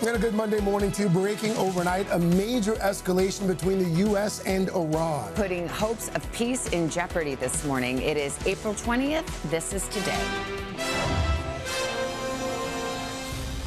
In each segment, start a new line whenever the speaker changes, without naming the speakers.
And a good Monday morning to you. Breaking overnight, a major escalation between the U.S. and Iran,
putting hopes of peace in jeopardy this morning. It is April 20th. This is Today.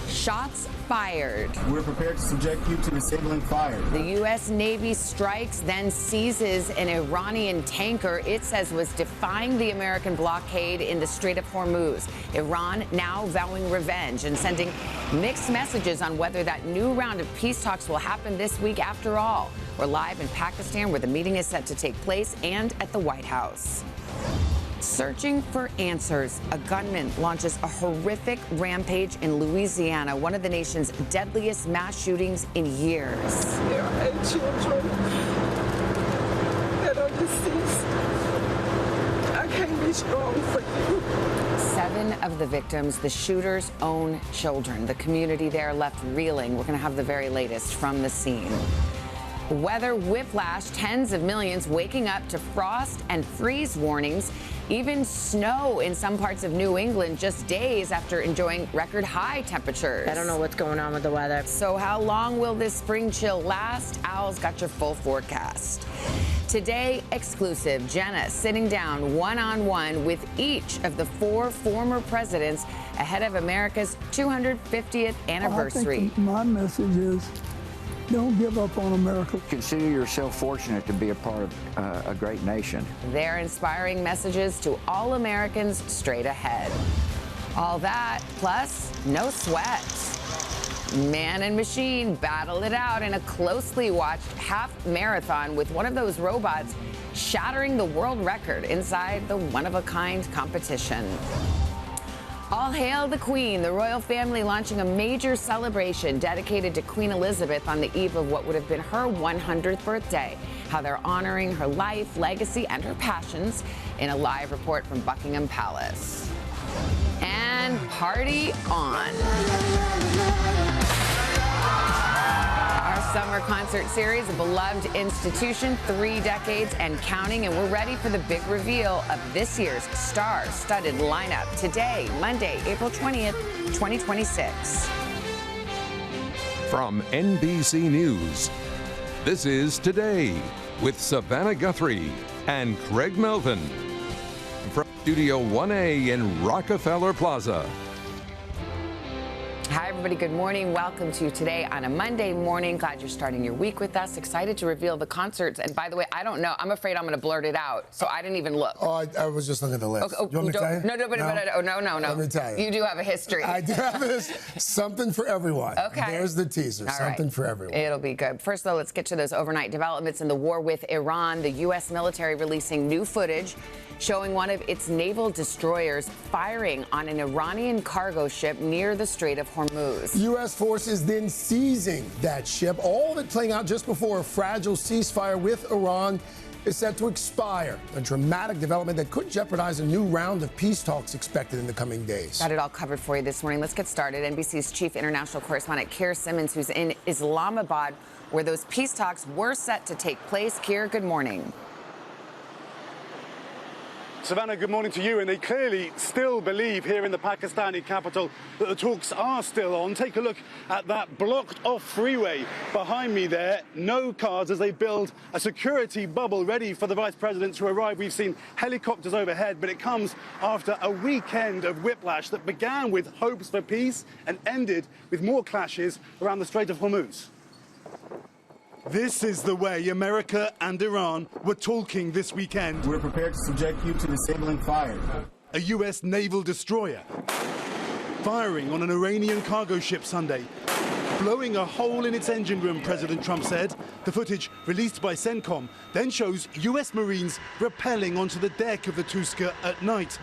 Shots fired.
We're prepared to subject you to disabling fire.
The U.S. Navy strikes, then seizes an Iranian tanker it says was defying the American blockade in the Strait of Hormuz. Iran now vowing revenge and sending mixed messages on whether that new round of peace talks will happen this week after all. We're live in Pakistan, where the meeting is set to take place, and at the White House. Searching for answers, a gunman launches a horrific rampage in Louisiana, one of the nation's deadliest mass shootings in years.
There are 8 children that are deceased. I can't be strong for you.
7 of the victims, the shooter's own children. The community there left reeling. We're going to have the very latest from the scene. Weather whiplash, tens of millions waking up to frost and freeze warnings, even snow in some parts of New England just days after enjoying record high temperatures.
I don't know what's going on with the weather.
So how long will this spring chill last? Owl's got your full forecast. Today, exclusive, Jenna sitting down one-on-one with each of the 4 former presidents ahead of America's 250th anniversary.
I think my message is, don't give up on America.
Consider yourself fortunate to be a part of a great nation.
They're inspiring messages to all Americans straight ahead. All that, plus no sweat. Man and machine battle it out in a closely watched half marathon with one of those robots shattering the world record inside the one-of-a-kind competition. All hail the Queen, the royal family launching a major celebration dedicated to Queen Elizabeth on the eve of what would have been her 100th birthday. How they're honoring her life, legacy, and her passions in a live report from Buckingham Palace. And party on. Our summer concert series, a beloved institution, 3 decades and counting, and we're ready for the big reveal of this year's star-studded lineup today, Monday, April 20th, 2026.
From NBC News, this is Today with Savannah Guthrie and Craig Melvin from Studio 1A in Rockefeller Plaza.
Hi, everybody. Good morning. Welcome to Today on a Monday morning. Glad you're starting your week with us. Excited to reveal the concerts. And by the way, I don't know. I'm afraid I'm going to blurt it out. So I didn't even look.
Oh, I was just looking at the list.
Okay,
you want me to tell you?
No.
Let me tell you.
You do have a history.
I do have this. Something for everyone.
Okay.
There's the teaser.
All
Something
right.
for everyone.
It'll be good. First, though, let's get to those overnight developments in the war with Iran. The U.S. military releasing new footage showing one of its naval destroyers firing on an Iranian cargo ship near the Strait of Hormuz.
U.S. forces then seizing that ship, all of it playing out just before a fragile ceasefire with Iran is set to expire. A dramatic development that could jeopardize a new round of peace talks expected in the coming days.
Got it all covered for you this morning. Let's get started. NBC's chief international correspondent, Keir Simmons, who's in Islamabad, where those peace talks were set to take place. Keir, good morning.
Savannah, good morning to you. And they clearly still believe here in the Pakistani capital that the talks are still on. Take a look at that blocked-off freeway behind me there. No cars as they build a security bubble ready for the vice president to arrive. We've seen helicopters overhead, but it comes after a weekend of whiplash that began with hopes for peace and ended with more clashes around the Strait of Hormuz. This is the way America and Iran were talking this weekend.
We're prepared to subject you to disabling fire.
A U.S. naval destroyer firing on an Iranian cargo ship Sunday, blowing a hole in its engine room, President Trump said. The footage, released by CENTCOM, then shows U.S. Marines rappelling onto the deck of the Tuska at night.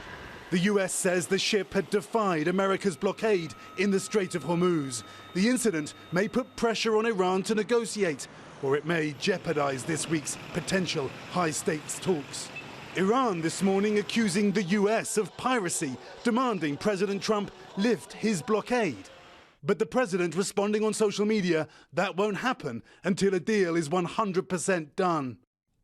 The U.S. says the ship had defied America's blockade in the Strait of Hormuz. The incident may put pressure on Iran to negotiate, or it may jeopardize this week's potential high-stakes talks. Iran this morning accusing the U.S. of piracy, demanding President Trump lift his blockade. But the president responding on social media, that won't happen until a deal is 100% done.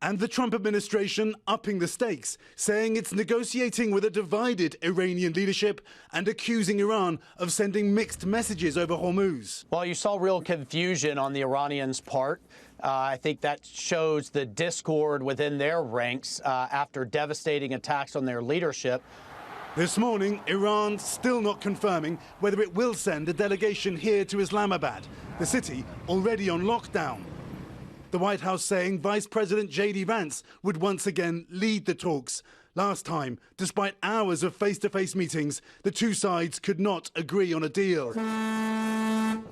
And the Trump administration upping the stakes, saying it's negotiating with a divided Iranian leadership and accusing Iran of sending mixed messages over Hormuz.
Well, you saw real confusion on the Iranians' part. I think that shows the discord within their ranks after devastating attacks on their leadership.
This morning, Iran still not confirming whether it will send a delegation here to Islamabad, the city already on lockdown. The White House saying Vice President J.D. Vance would once again lead the talks. Last time, despite hours of face-to-face meetings, the two sides could not agree on a deal.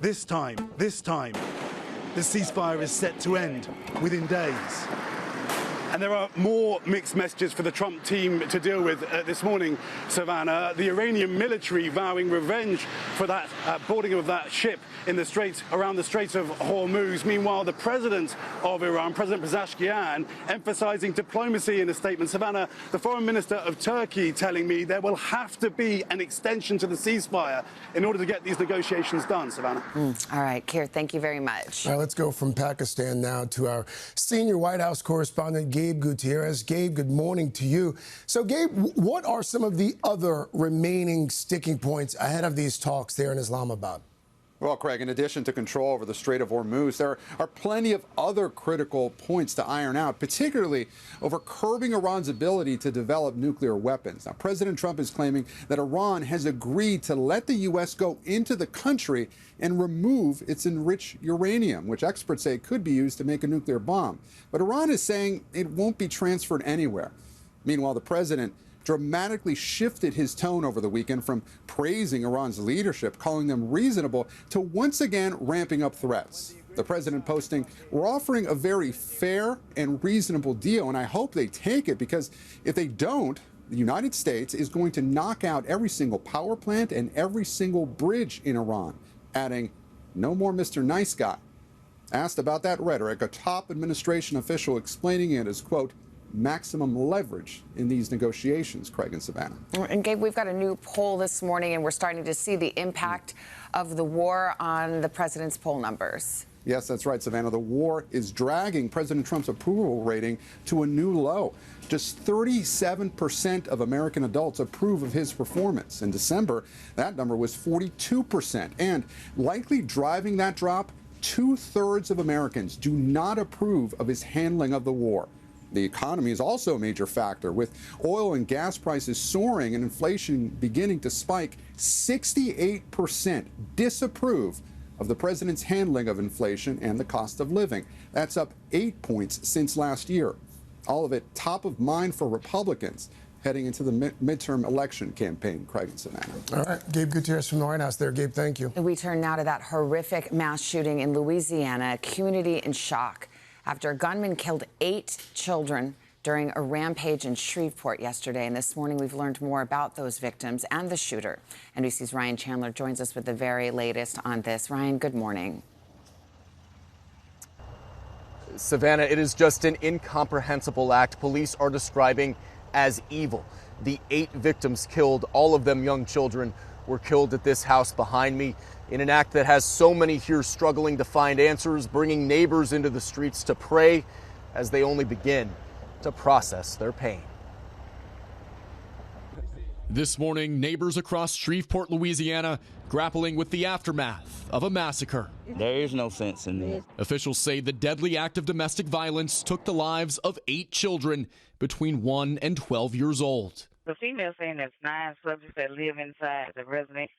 This time, the ceasefire is set to end within days. And there are more mixed messages for the Trump team to deal with this morning, Savannah. The Iranian military vowing revenge for that boarding of that ship in the Straits, around the Straits of Hormuz. Meanwhile, the president of Iran, President Pezeshkian, emphasizing diplomacy in a statement. Savannah, the foreign minister of Turkey telling me there will have to be an extension to the ceasefire in order to get these negotiations done, Savannah.
All right, Keir, thank you very much.
All right, let's go from Pakistan now to our senior White House correspondent, Gabe Gutierrez. Gabe, good morning to you. So, Gabe, what are some of the other remaining sticking points ahead of these talks there in Islamabad?
Well, Craig, in addition to control over the Strait of Hormuz, there are plenty of other critical points to iron out, particularly over curbing Iran's ability to develop nuclear weapons. Now, President Trump is claiming that Iran has agreed to let the U.S. go into the country and remove its enriched uranium, which experts say could be used to make a nuclear bomb. But Iran is saying it won't be transferred anywhere. Meanwhile, the president dramatically shifted his tone over the weekend from praising Iran's leadership, calling them reasonable, to once again ramping up threats. The president posting, "We're offering a very fair and reasonable deal, and I hope they take it, because if they don't, the United States is going to knock out every single power plant and every single bridge in Iran," adding, "No more Mr. Nice Guy." Asked about that rhetoric, a top administration official explaining it as, quote, maximum leverage in these negotiations, Craig and Savannah.
And Gabe, we've got a new poll this morning, and we're starting to see the impact of the war on the president's poll numbers.
Yes, that's right, Savannah. The war is dragging President Trump's approval rating to a new low. Just 37% of American adults approve of his performance. In December, that number was 42%. And likely driving that drop, 2/3 of Americans do not approve of his handling of the war. The economy is also a major factor, with oil and gas prices soaring and inflation beginning to spike. 68% disapprove of the president's handling of inflation and the cost of living. That's up 8 points since last year. All of it top of mind for Republicans heading into the midterm election campaign, Craig and Savannah.
All right, Gabe Gutierrez from the White House there. Gabe, thank you.
We turn now to that horrific mass shooting in Louisiana, a community in shock after a gunman killed 8 children during a rampage in Shreveport yesterday. And this morning, we've learned more about those victims and the shooter. NBC's Ryan Chandler joins us with the very latest on this. Ryan, good morning.
Savannah, it is just an incomprehensible act police are describing as evil. The 8 victims killed, all of them young children, were killed at this house behind me in an act that has so many here struggling to find answers, bringing neighbors into the streets to pray as they only begin to process their pain.
This morning, neighbors across Shreveport, Louisiana, grappling with the aftermath of a massacre.
There is no sense in this.
Officials say the deadly act of domestic violence took the lives of 8 children between 1 and 12 years old.
The female saying there's 9 subjects that live inside the residence.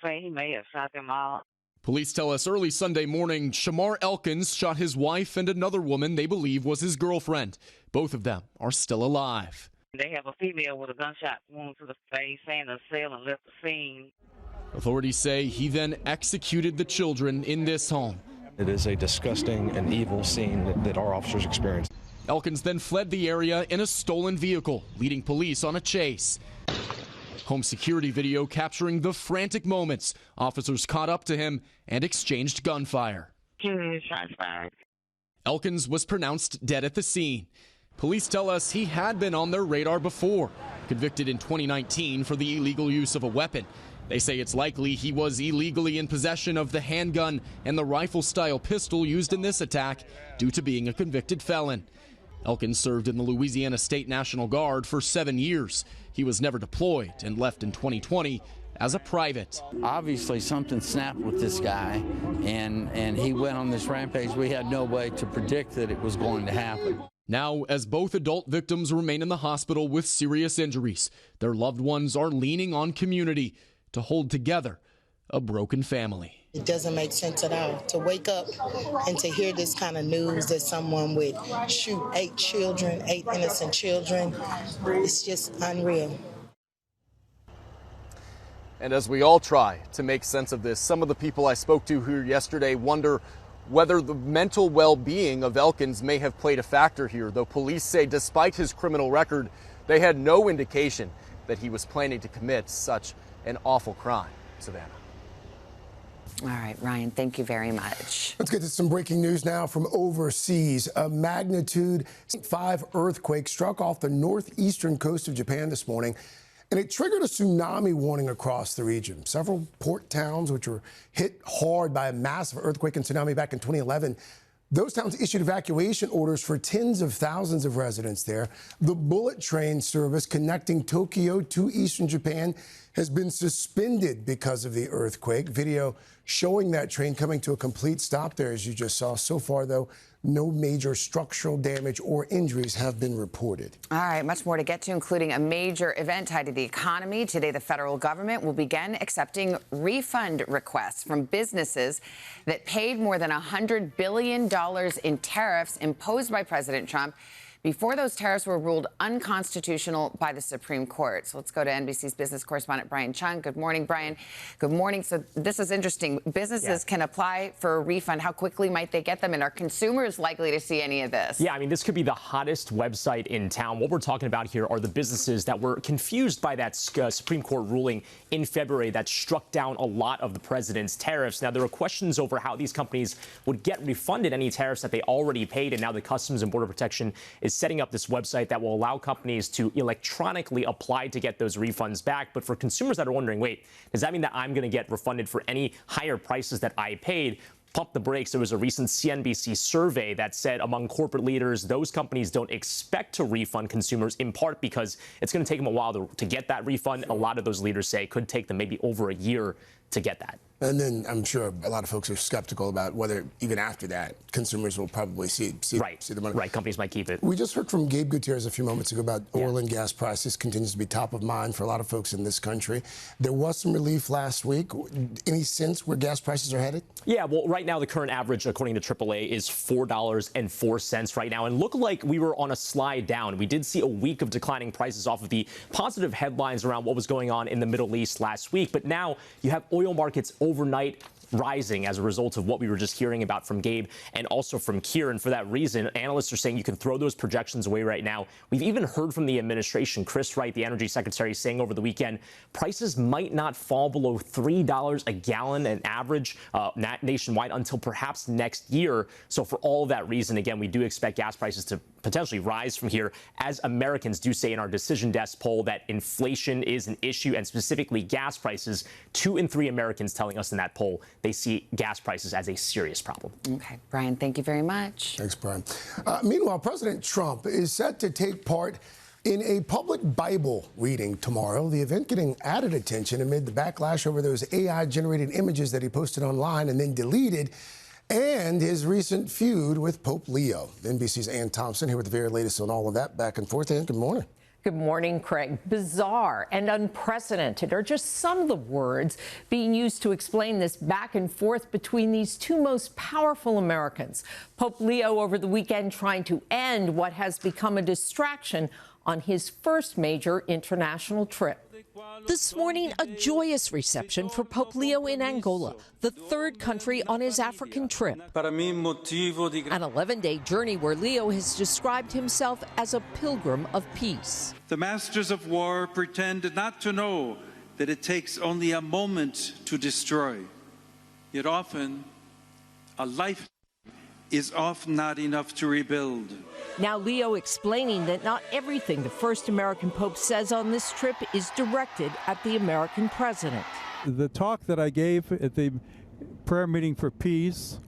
Say he may have shot them all.
Police tell us early Sunday morning, Shamar Elkins shot his wife and another woman they believe was his girlfriend. Both of them are still alive.
They have a female with a gunshot wound to the face, saying the assailant left the scene.
Authorities say he then executed the children in this home.
It is a disgusting and evil scene that our officers experienced.
Elkins then fled the area in a stolen vehicle, leading police on a chase. Home security video capturing the frantic moments. Officers caught up to him and exchanged gunfire.
Shots fired.
Elkins was pronounced dead at the scene. Police tell us he had been on their radar before, convicted in 2019 for the illegal use of a weapon. They say it's likely he was illegally in possession of the handgun and the rifle-style pistol used in this attack due to being a convicted felon. Elkins served in the Louisiana State National Guard for 7 years. He was never deployed and left in 2020 as a private.
Obviously something snapped with this guy, and he went on this rampage. We had no way to predict that it was going to happen.
Now, as both adult victims remain in the hospital with serious injuries, their loved ones are leaning on community to hold together a broken family.
It doesn't make sense at all to wake up and to hear this kind of news that someone would shoot 8 children, 8 innocent children. It's just unreal.
And as we all try to make sense of this, some of the people I spoke to here yesterday wonder whether the mental well-being of Elkins may have played a factor here, though police say despite his criminal record, they had no indication that he was planning to commit such an awful crime. Savannah.
All right, Ryan, thank you very much.
Let's get to some breaking news now from overseas. A magnitude 5 earthquake struck off the northeastern coast of Japan this morning, and it triggered a tsunami warning across the region. Several port towns, which were hit hard by a massive earthquake and tsunami back in 2011, those towns issued evacuation orders for tens of thousands of residents there. The bullet train service connecting Tokyo to eastern Japan has been suspended because of the earthquake. Video showing that train coming to a complete stop there, as you just saw. So far, though, no major structural damage or injuries have been reported.
All right, much more to get to, including a major event tied to the economy. Today, the federal government will begin accepting refund requests from businesses that paid more than $100 billion in tariffs imposed by President Trump before those tariffs were ruled unconstitutional by the Supreme Court. So let's go to NBC's business correspondent, Brian Chung. Good morning, Brian. Good morning. So this is interesting. Businesses can apply for a refund. How quickly might they get them? And are consumers likely to see any of this?
Yeah, I mean, this could be the hottest website in town. What we're talking about here are the businesses that were confused by that Supreme Court ruling in February that struck down a lot of the president's tariffs. Now, there are questions over how these companies would get refunded any tariffs that they already paid. And now the Customs and Border Protection is setting up this website that will allow companies to electronically apply to get those refunds back. But for consumers that are wondering, wait, does that mean that I'm going to get refunded for any higher prices that I paid? Pump the brakes. There was a recent CNBC survey that said among corporate leaders, those companies don't expect to refund consumers, in part because it's going to take them a while to get that refund. A lot of those leaders say it could take them maybe over a year to get that.
And then I'm sure a lot of folks are skeptical about whether even after that, consumers will probably see the money.
Right, companies might keep it.
We just heard from Gabe Gutierrez a few moments ago about oil and gas prices. Continues to be top of mind for a lot of folks in this country. There was some relief last week. Any sense where gas prices are headed?
Yeah, well, right now the current average, according to AAA, is $4.04 right now, and looked like we were on a slide down. We did see a week of declining prices off of the positive headlines around what was going on in the Middle East last week. But now you have oil markets overnight rising as a result of what we were just hearing about from Gabe and also from Kieran. For that reason, analysts are saying you can throw those projections away right now. We've even heard from the administration, Chris Wright, the energy secretary, saying over the weekend, prices might not fall below $3 a gallon an average nationwide until perhaps next year. So for all of that reason, again, we do expect gas prices to potentially rise from here, as Americans do say in our Decision Desk poll that inflation is an issue, and specifically gas prices. 2 in 3 Americans telling us in that poll they see gas prices as a serious problem.
Okay, Brian, thank you very much.
Thanks, Brian. Meanwhile, President Trump is set to take part in a public Bible reading tomorrow. The event getting added attention amid the backlash over those AI-generated images that he posted online and then deleted, and his recent feud with Pope Leo. NBC's Ann Thompson here with the very latest on all of that. Back and forth, Ann, good morning.
Good morning, Craig. Bizarre and unprecedented are just some of the words being used to explain this back and forth between these two most powerful Americans. Pope Leo over the weekend trying to end what has become a distraction on his first major international trip.
This morning, a joyous reception for Pope Leo in Angola, the 3rd country on his African trip. An 11-day journey where Leo has described himself as a pilgrim of peace.
The masters of war pretend not to know that it takes only a moment to destroy. Yet often, a life is often not enough to rebuild.
Now Leo explaining that not everything the first American pope says on this trip is directed at the American president.
The talk that I gave at the prayer meeting for peace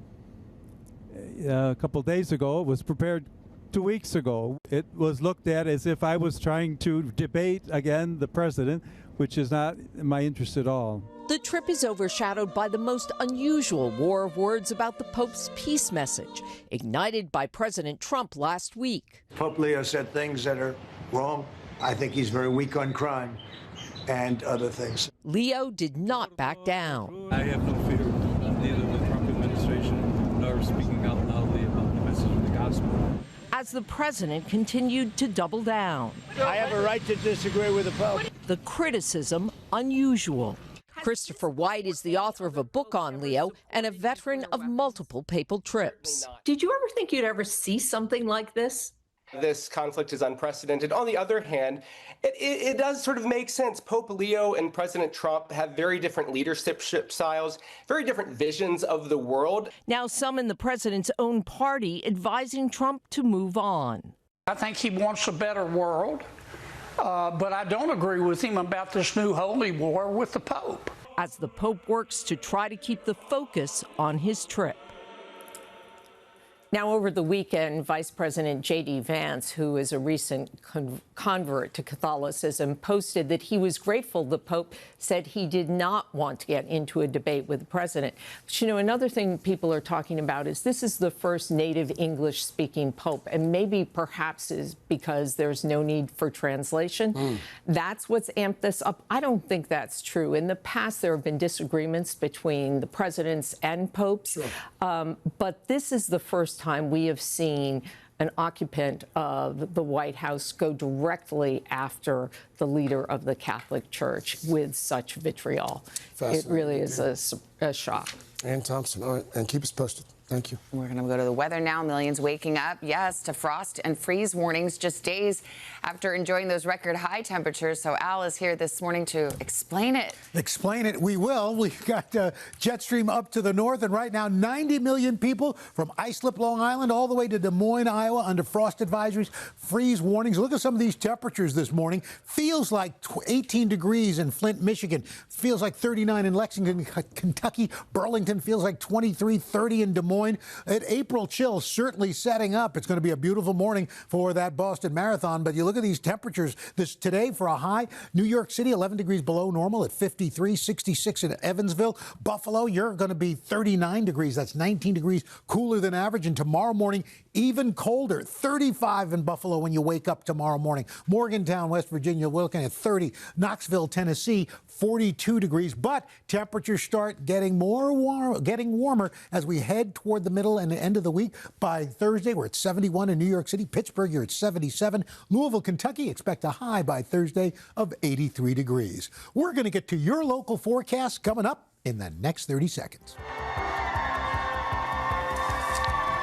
a couple days ago was prepared 2 weeks ago, it was looked at as if I was trying to debate again the president, which is not in my interest at all.
The trip is overshadowed by the most unusual war of words about the Pope's peace message, ignited by President Trump last week.
Pope Leo said things that are wrong. I think he's very weak on crime and other things.
Leo did not back down.
I have no fear of neither the Trump administration nor speaking out loudly about the message of the gospel.
As the president continued to double down.
I have a right to disagree with the Pope.
The criticism unusual. Christopher White is the author of a book on Leo and a veteran of multiple papal trips.
Did you ever think you'd ever see something like this?
This conflict is unprecedented. On the other hand, it does sort of make sense. Pope Leo and President Trump have very different leadership styles, very different visions of the world.
Now some in the president's own party advising Trump to move on.
I think he wants a better world, but I don't agree with him about this new holy war with the Pope.
As the Pope works to try to keep the focus on his trip. Now, over the weekend, Vice President J.D. Vance, who is a recent convert to Catholicism, posted that he was grateful the Pope said he did not want to get into a debate with the president. But, you know, another thing people are talking about is this is the first native English-speaking Pope, and maybe perhaps is because there's no need for translation. That's what's amped this up. I don't think that's true. In the past, there have been disagreements between the presidents and popes, but this is the first time we have seen an occupant of the White House go directly after the leader of the Catholic Church with such vitriol. It really is a shock.
Ann Thompson, all right, and keep us posted. Thank you.
We're going to go to the weather now. Millions waking up, yes, to frost and freeze warnings just days after enjoying those record high temperatures. So Al is here this morning to explain it.
Explain it, we will. We've got jet stream up to the north, and right now 90 million people from Islip, Long Island, all the way to Des Moines, Iowa, under frost advisories, freeze warnings. Look at some of these temperatures this morning. Feels like 18 degrees in Flint, Michigan. Feels like 39 in Lexington, Kentucky. Burlington feels like 23, 30 in Des Moines. An April chill certainly setting up. It's going to be a beautiful morning for that Boston Marathon. But you look at these temperatures today for a high. New York City, 11 degrees below normal at 53, 66 in Evansville. Buffalo, you're going to be 39 degrees. That's 19 degrees cooler than average. And tomorrow morning, even colder, 35 in Buffalo when you wake up tomorrow morning. Morgantown, West Virginia, we're looking at 30. Knoxville, Tennessee, 42 degrees. But temperatures start getting warmer as we head toward the middle and the end of the week. By Thursday, we're at 71 in New York City. Pittsburgh, you're at 77. Louisville, Kentucky, expect a high by Thursday of 83 degrees. We're going to get to your local forecast coming up in the next 30 seconds.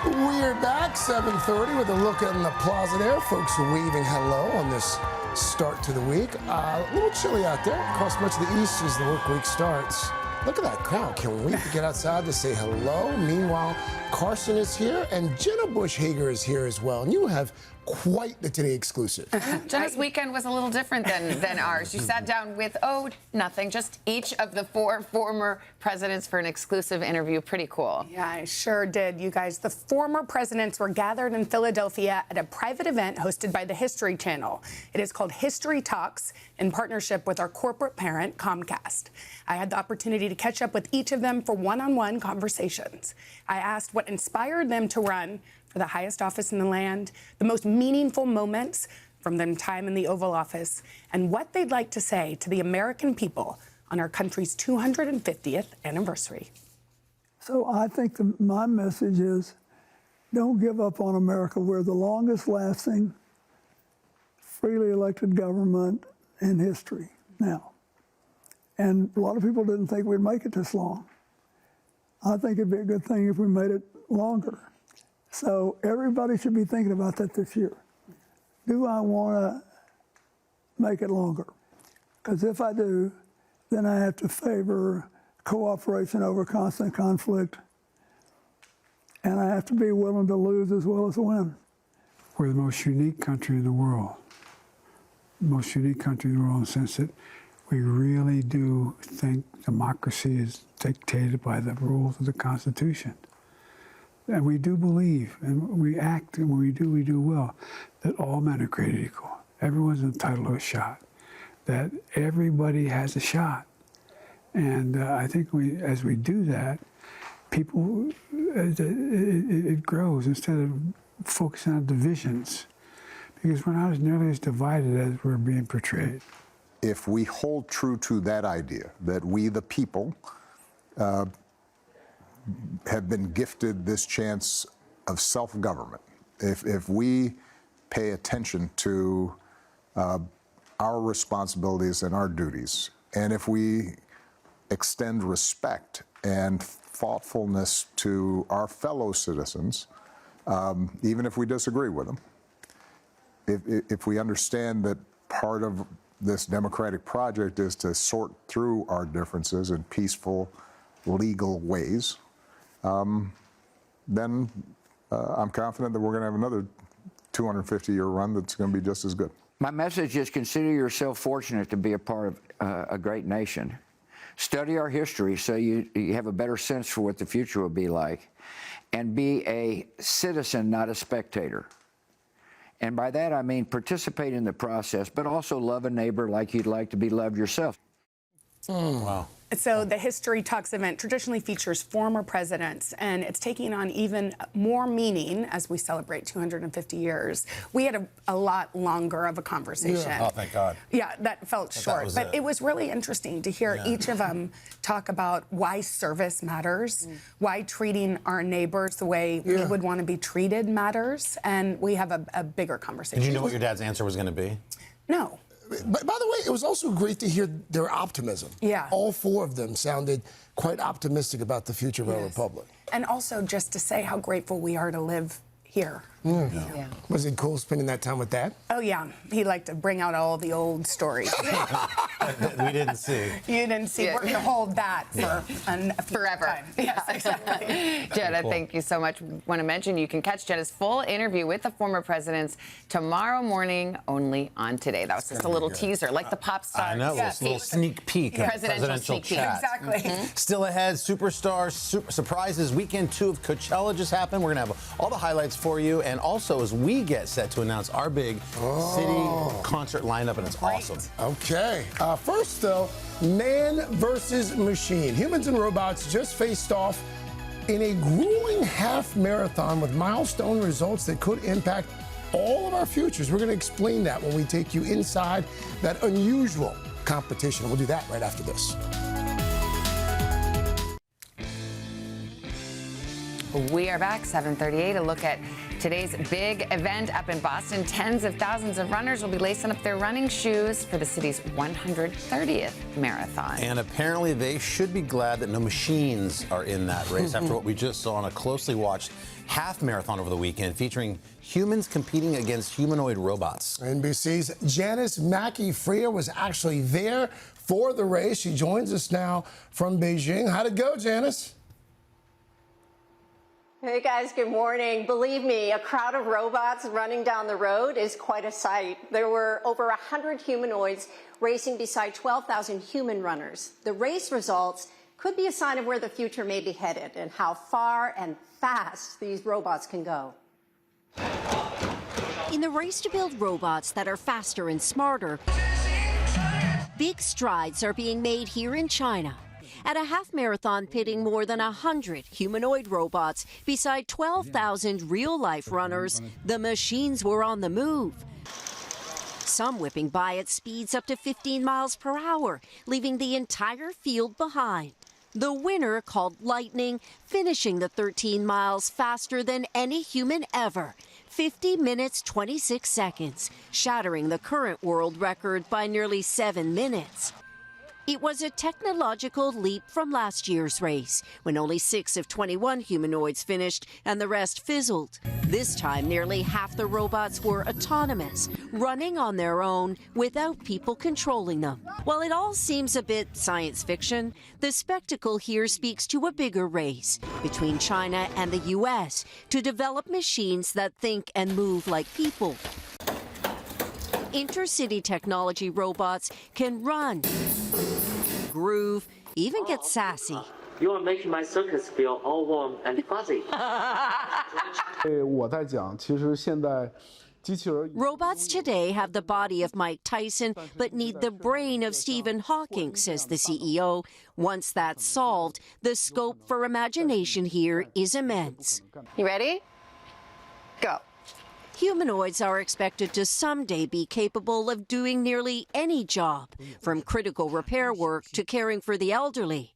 We're back, 7:30, with a look in the plaza there. Folks waving hello on this start to the week. A little chilly out there across much of the east as the work week starts. Look at that crowd. Can't wait to get outside to say hello. Meanwhile, Carson is here and Jenna Bush Hager is here as well. And you have quite the Today exclusive.
Jenna's weekend was a little different than ours. You sat down with, nothing, just each of the 4 former presidents for an exclusive interview. Pretty cool.
Yeah, I sure did, you guys. The former presidents were gathered in Philadelphia at a private event hosted by the History Channel. It is called History Talks in partnership with our corporate parent, Comcast. I had the opportunity to catch up with each of them for one-on-one conversations. I asked what inspired them to run for the highest office in the land, the most meaningful moments from their time in the Oval Office, and what they'd like to say to the American people on our country's 250th anniversary.
So I think my message is, don't give up on America. We're the longest lasting, freely elected government in history now. And a lot of people didn't think we'd make it this long. I think it'd be a good thing if we made it longer. So everybody should be thinking about that this year. Do I want to make it longer? Because if I do, then I have to favor cooperation over constant conflict, and I have to be willing to lose as well as win.
We're the most unique country in the world. The most unique country in the world in the sense that we really do think democracy is dictated by the rules of the Constitution. and we do believe, and we act, and when we do well, that all men are created equal. Everyone's entitled to a shot. That everybody has a shot. And I think as we do that, people, it grows instead of focusing on divisions, because we're not nearly as divided as we're being portrayed.
If we hold true to that idea, that we the people have been gifted this chance of self-government, if we pay attention to our responsibilities and our duties, and if we extend respect and thoughtfulness to our fellow citizens, even if we disagree with them, if we understand that part of this democratic project is to sort through our differences in peaceful, legal ways, then I'm confident that we're going to have another 250-year run that's going to be just as good.
My message is consider yourself fortunate to be a part of a great nation. Study our history so you have a better sense for what the future will be like. And be a citizen, not a spectator. And by that I mean participate in the process, but also love a neighbor like you'd like to be loved yourself.
Wow.
So the History Talks event traditionally features former presidents, and it's taking on even more meaning as we celebrate 250 years. We had a lot longer of a conversation.
Yeah. Oh, thank God.
Yeah, that felt short. But it was really interesting to hear each of them talk about why service matters, why treating our neighbors the way we would want to be treated matters, and we have a bigger conversation.
Did you know what your dad's answer was going to be?
No.
But by the way, it was also great to hear their optimism.
Yeah.
All four of them sounded quite optimistic about the future of our republic.
And also just to say how grateful we are to live here.
Yeah. Was it cool spending that time with Dad?
Oh, yeah. He liked to bring out all the old stories.
We didn't see.
You didn't see. We're going to hold that for forever. Time. Yes, exactly.
Jenna, thank you so much. Want to mention you can catch Jenna's full interview with the former presidents tomorrow morning only on Today. That was just a little teaser, like the pop star.
I know, a little sneak peek of presidential chat.
Exactly.
Still ahead, superstars, surprises. Weekend 2 of Coachella just happened. We're going to have all the highlights for you. And also, as we get set to announce our big city concert lineup, and it's awesome.
Okay. First, though, man versus machine. Humans and robots just faced off in a grueling half marathon with milestone results that could impact all of our futures. We're going to explain that when we take you inside that unusual competition. We'll do that right after this.
We are back, 7:38. A look at today's big event up in Boston. Tens of thousands of runners will be lacing up their running shoes for the city's 130th marathon.
And apparently they should be glad that no machines are in that race after what we just saw on a closely watched half marathon over the weekend featuring humans competing against humanoid robots.
NBC's Janice Mackey-Freer was actually there for the race. She joins us now from Beijing. How'd it go, Janice?
Hey guys, good morning. Believe me, a crowd of robots running down the road is quite a sight. There were over 100 humanoids racing beside 12,000 human runners. The race results could be a sign of where the future may be headed and how far and fast these robots can go.
In the race to build robots that are faster and smarter, big strides are being made here in China. At a half marathon pitting more than 100 humanoid robots beside 12,000 real-life runners, the machines were on the move. Some whipping by at speeds up to 15 miles per hour, leaving the entire field behind. The winner, called Lightning, finishing the 13 miles faster than any human ever, 50 minutes, 26 seconds, shattering the current world record by nearly 7 minutes. It was a technological leap from last year's race, when only 6 of 21 humanoids finished and the rest fizzled. This time, nearly half the robots were autonomous, running on their own without people controlling them. While it all seems a bit science fiction, the spectacle here speaks to a bigger race between China and the U.S. to develop machines that think and move like people. Intercity technology robots can run, groove, even get sassy.
You are making my circus feel all warm and fuzzy.
我在讲，其实现在。
Robots today have the body of Mike Tyson, but need the brain of Stephen Hawking, says the CEO. Once that's solved, the scope for imagination here is immense.
You ready? Go.
Humanoids are expected to someday be capable of doing nearly any job, from critical repair work to caring for the elderly.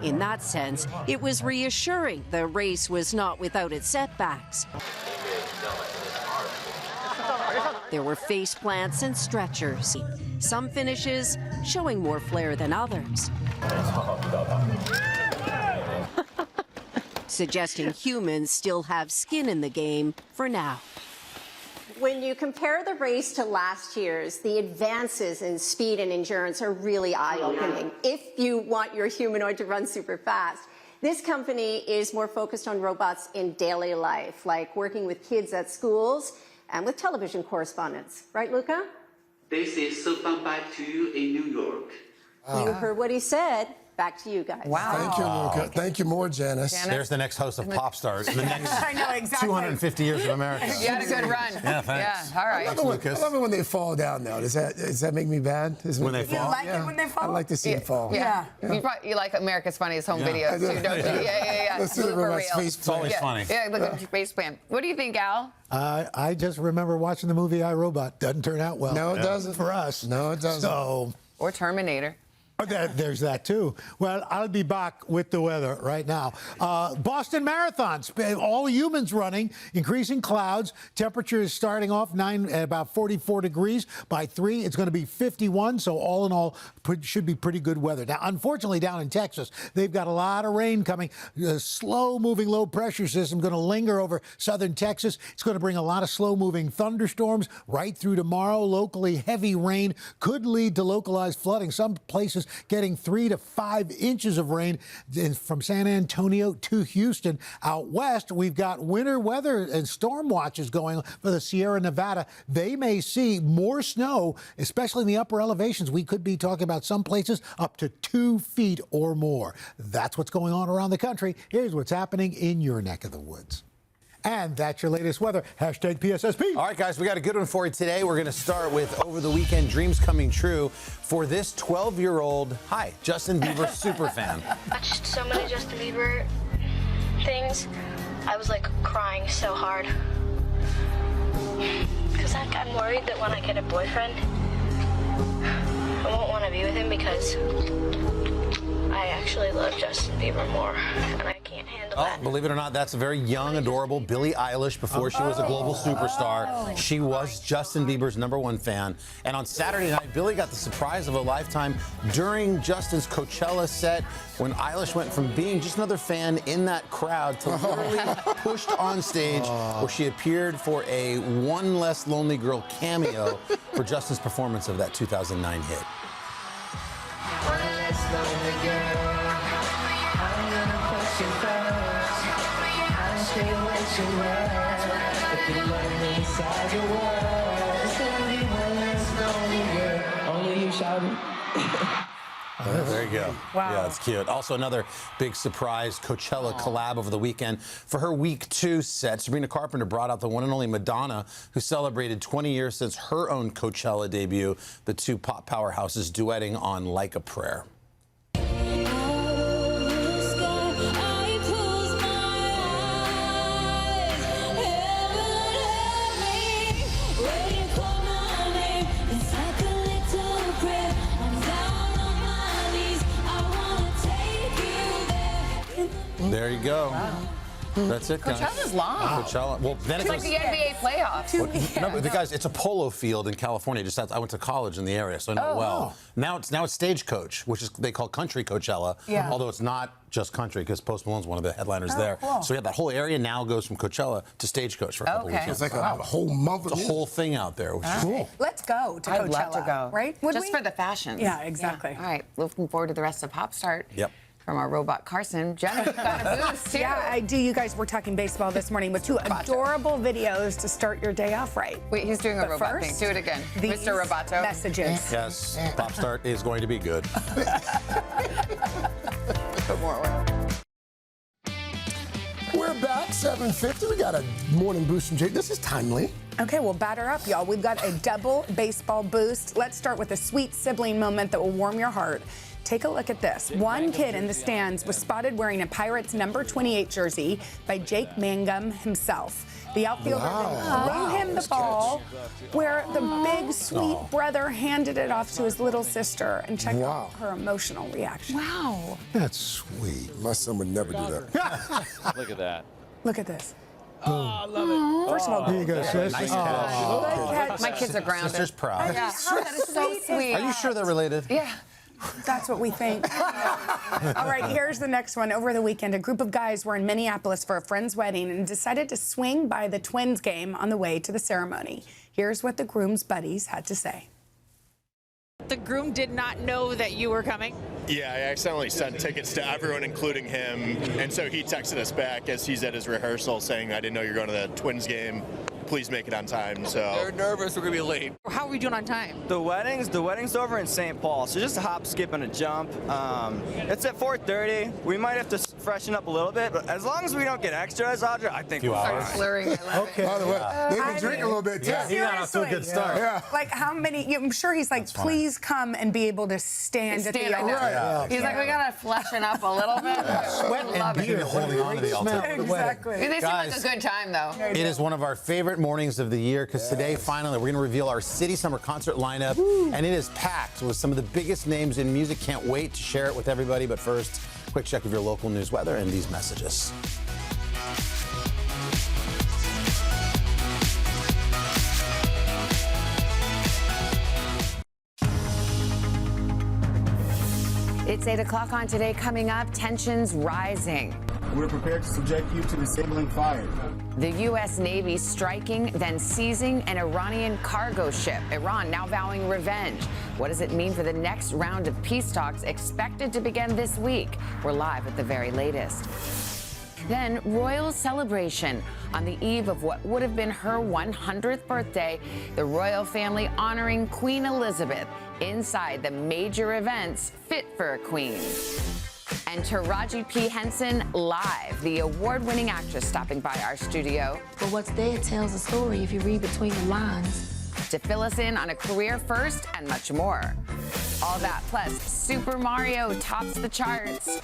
In that sense, it was reassuring the race was not without its setbacks. There were face plants and stretchers. Some finishes showing more flair than others. Suggesting humans still have skin in the game for now.
When you compare the race to last year's, the advances in speed and endurance are really eye-opening. If you want your humanoid to run super fast, this company is more focused on robots in daily life, like working with kids at schools and with television correspondents. Right, Luca?
This is so fun back to you in New York.
You heard what he said. Back to you guys.
Wow. Thank you, Luca. Thank you more, Janice.
There's the next host of Pop Stars in the next
I know, exactly.
250 years of America.
You had a good run.
Yeah, thanks.
Yeah, all right.
I love it when they fall down, though. Does that make me bad?
When they fall?
You like it when they fall?
I like to see them fall.
Yeah. You like America's Funniest Home Videos, too, don't you? Yeah.
Let's see the robot's face
It's always funny.
Yeah, look at your face plan. What do you think, Al?
I just remember watching the movie I, Robot. Doesn't turn out well.
No, it doesn't.
For us.
No, it doesn't.
So.
Or Terminator.
There's that, too. Well, I'll be back with the weather right now. Boston Marathon, all humans running, increasing clouds. Temperature is starting off at about 44 degrees. By 3, it's going to be 51. So all in all, should be pretty good weather. Now, unfortunately, down in Texas, they've got a lot of rain coming. A slow-moving low-pressure system going to linger over southern Texas. It's going to bring a lot of slow-moving thunderstorms right through tomorrow. Locally, heavy rain could lead to localized flooding. Some places getting 3 to 5 inches of rain from San Antonio to Houston. Out west, we've got winter weather and storm watches going on for the Sierra Nevada. They may see more snow, especially in the upper elevations. We could be talking about some places up to 2 feet or more. That's what's going on around the country. Here's what's happening in your neck of the woods. And that's your latest weather. Hashtag PSSP.
All right, guys, we got a good one for you today. We're going to start with over the weekend dreams coming true for this 12-year-old, Justin Bieber superfan.
I watched so many Justin Bieber things. I was like crying so hard. Because I'm worried that when I get a boyfriend, I won't want to be with him because I actually love Justin Bieber more, and I can't handle that.
Believe it or not, that's a very young, adorable Billie Eilish before she was a global superstar. She was Justin Bieber's #1 fan. And on Saturday night, Billie got the surprise of a lifetime during Justin's Coachella set when Eilish went from being just another fan in that crowd to literally pushed on stage where she appeared for a One Less Lonely Girl cameo for Justin's performance of that 2009 hit. There you go.
Wow.
Yeah, it's cute. Also, another big surprise Coachella collab over the weekend. For her week 2 set, Sabrina Carpenter brought out the one and only Madonna, who celebrated 20 years since her own Coachella debut. The two pop powerhouses duetting on Like a Prayer. There you go.
Wow.
That's it, guys.
Coachella's long.
Coachella. Well, then
It's like the NBA playoffs.
No, but guys, it's a polo field in California. I went to college in the area, so I know it well. Now it's Stagecoach, which is they call Country Coachella.
Yeah.
Although it's not just country, because Post Malone's one of the headliners there.
Cool.
So yeah, that whole area now goes from Coachella to Stagecoach for a couple weekends.
It's like a whole month of
It's a whole thing out there, which is cool.
Let's go to Coachella.
I'd love to go.
Right?
Just for the fashion.
Yeah, exactly.
All right, looking forward to the rest of Pop Start.
Yep.
From our robot Carson. Jenna, you got a boost, too.
Yeah, I do. You guys were talking baseball this morning with 2 adorable videos to start your day off right.
Wait, he's doing a
But
robot
first,
thing. Do it again.
these
Mr. Roboto.
messages.
Yes, Pop Start is going to be good.
put more oil.
We're back, 7:50. We got a morning boost from Jake. This is timely.
Okay, well, batter up, y'all. We've got a double baseball boost. Let's start with a sweet sibling moment that will warm your heart. Take a look at this. One kid in the stands was spotted wearing a Pirates number 28 jersey by Jake Mangum himself. The outfielder threw him the ball, where the big, sweet brother handed it off to his little sister. And check out her emotional reaction. Wow.
That's sweet. My son would never do that.
Look at that.
Look at this.
Oh, I love it.
First of all,
here you go, sis.
Nice catch.
My kids are grounded.
Sister's proud.
Yeah. That is so sweet.
Are you sure they're related?
Yeah. That's what we think. All right, here's the next one. Over the weekend, a group of guys were in Minneapolis for a friend's wedding and decided to swing by the Twins game on the way to the ceremony. Here's what the groom's buddies had to say.
The groom did not know that you were coming?
Yeah, I accidentally sent tickets to everyone, including him, and so he texted us back as he's at his rehearsal saying, I didn't know you're going to the Twins game. Please make it on time. So
they're nervous we're gonna be late.
How are we doing on time?
The wedding's over in St. Paul, so just a hop, skip, and a jump. It's at 4:30. We might have to freshen up a little bit, but as long as we don't get extras, Audra, I think we're fine.
Slurring.
Okay. By the way, they've been drinking a little bit too.
Yeah, he got off to a good start.
Yeah.
Like how many? I'm sure he's like, please come and be able to stand at the altar.
Right. He's like, we gotta freshen up a little bit.
Sweat and beer
holding on to the altar.
Exactly.
They seem like a good time, though.
It is one of our favorite mornings of the year because today, finally, we're going to reveal our City Summer concert lineup, and it is packed with some of the biggest names in music. Can't wait to share it with everybody. But first, quick check of your local news, weather, and these messages.
It's 8 o'clock on Today. Coming up, tensions rising.
We're prepared to subject you to disabling fire.
The U.S. Navy striking, then seizing an Iranian cargo ship. Iran now vowing revenge. What does it mean for the next round of peace talks expected to begin this week? We're live with the very latest. Then, royal celebration. On the eve of what would have been her 100th birthday, the royal family honoring Queen Elizabeth inside the major events fit for a queen. And Taraji P. Henson live, the award-winning actress stopping by our studio.
But what's there tells a story if you read between the lines.
To fill us in on a career first and much more. All that plus Super Mario tops the charts.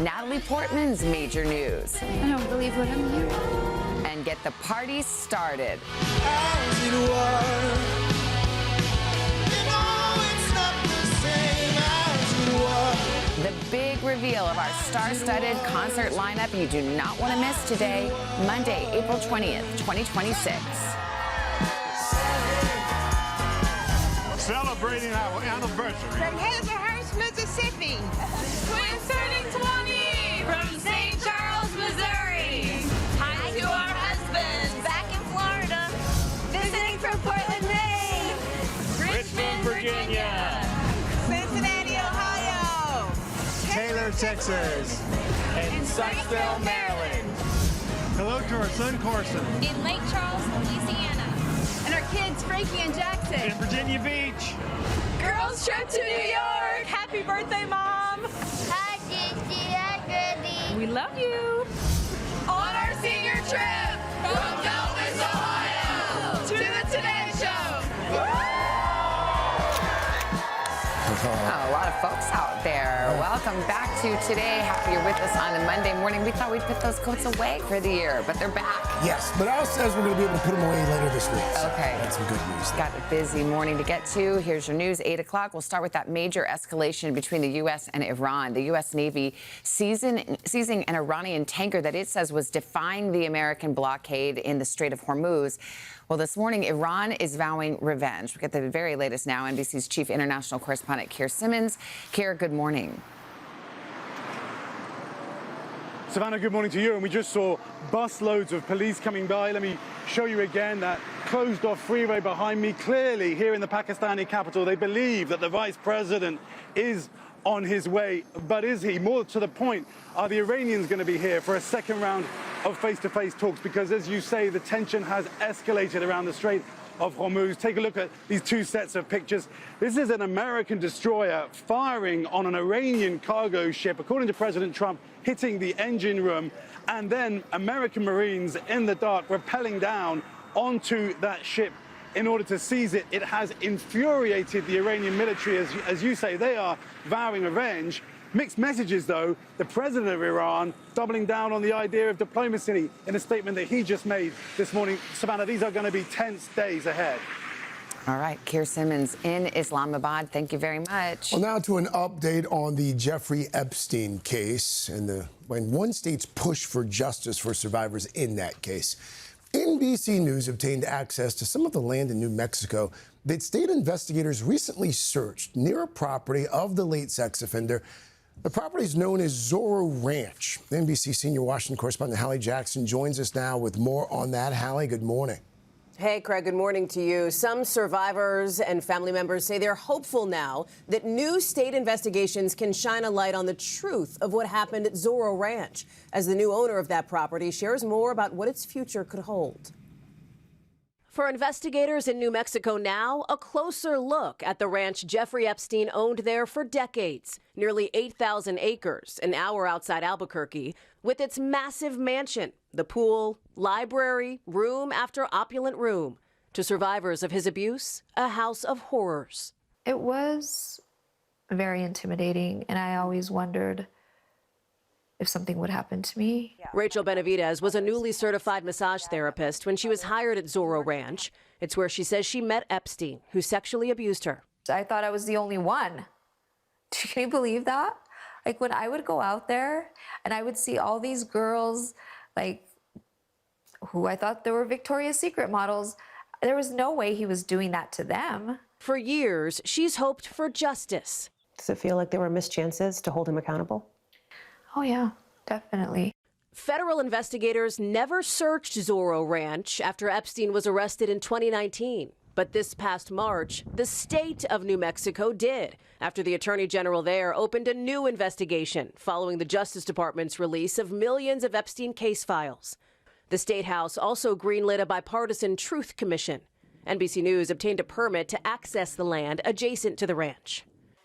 Natalie Portman's major news.
I don't believe what I'm hearing.
And get the party started.
As it was, you know it's not the same as it was.
The big reveal of our star-studded concert lineup you do not want to miss today, Monday, April 20th, 2026.
Celebrating our anniversary.
From Hazelhurst, Mississippi. Twins turning 20 from St. Charles, Missouri. Hi to our husbands back in Florida. Visiting from Portland, Maine. Richmond, Virginia. Cincinnati, Ohio.
Taylor, Texas.
And Sykesville, Maryland.
Hello to our son Carson.
In Lake Charles, Louisiana. And our kids, Frankie and Jackson.
In Virginia Beach.
Girls trip to New York. Happy birthday, Mom.
Hi, Gigi. Hi, Granny.
We love you. On our senior trip from Columbus, Ohio to the Today Show.
Oh, a lot of folks out there. Welcome back to Today. Happy you're with us on a Monday morning. We thought we'd put those coats away for the year, but they're back.
Yes, but Al says we're going to be able to put them away later this week. So
Okay.
that's some good news.
Got a busy morning to get to. Here's your news, 8 o'clock. We'll start with that major escalation between the U.S. and Iran. The U.S. Navy seizing an Iranian tanker that it says was defying the American blockade in the Strait of Hormuz. Well, this morning, Iran is vowing revenge. We get the very latest now. NBC's chief international correspondent, Keir Simmons. Keir, good morning.
Savannah, good morning to you. And we just saw busloads of police coming by. Let me show you again that closed-off freeway behind me. Clearly, here in the Pakistani capital, they believe that the vice president is on his way. But is he? More to the point, are the Iranians going to be here for a second round of face-to-face talks? Because, as you say, the tension has escalated around the Strait of Hormuz. Take a look at these two sets of pictures. This is an American destroyer firing on an Iranian cargo ship, according to President Trump, hitting the engine room, and then American Marines in the dark rappelling down onto that ship in order to seize it. It has infuriated the Iranian military. As you say, they are vowing revenge. Mixed messages, though. The president of Iran doubling down on the idea of diplomacy in a statement that he just made this morning. Savannah, these are going to be tense days ahead.
All right, Keir Simmons in Islamabad. Thank you very much.
Well, now to an update on the Jeffrey Epstein case and when one state's push for justice for survivors in that case. NBC News obtained access to some of the land in New Mexico that state investigators recently searched near a property of the late sex offender. The property is known as Zorro Ranch. NBC senior Washington correspondent Hallie Jackson joins us now with more on that. Hallie, good morning.
Hey, Craig, good morning to you. Some survivors and family members say they're hopeful now that new state investigations can shine a light on the truth of what happened at Zorro Ranch, as the new owner of that property shares more about what its future could hold. For investigators in New Mexico now, a closer look at the ranch Jeffrey Epstein owned there for decades, nearly 8,000 acres, an hour outside Albuquerque, with its massive mansion, the pool, library, room after opulent room. To survivors of his abuse, a house of horrors.
It was very intimidating, and I always wondered if something would happen to me.
Rachel Benavidez was a newly certified massage therapist when she was hired at Zorro Ranch. It's where she says she met Epstein, who sexually abused her.
I thought I was the only one. Can you believe that? Like, when I would go out there and I would see all these girls, like, who I thought they were Victoria's Secret models, there was no way he was doing that to them.
For years, she's hoped for justice.
Does it feel like there were missed chances to hold him accountable?
Oh, yeah, definitely.
Federal investigators never searched Zorro Ranch after Epstein was arrested in 2019. But this past March, the state of New Mexico did, after the attorney general there opened a new investigation following the Justice Department's release of millions of Epstein case files. The State House also greenlit a bipartisan truth commission. NBC News obtained a permit to access the land adjacent to the ranch.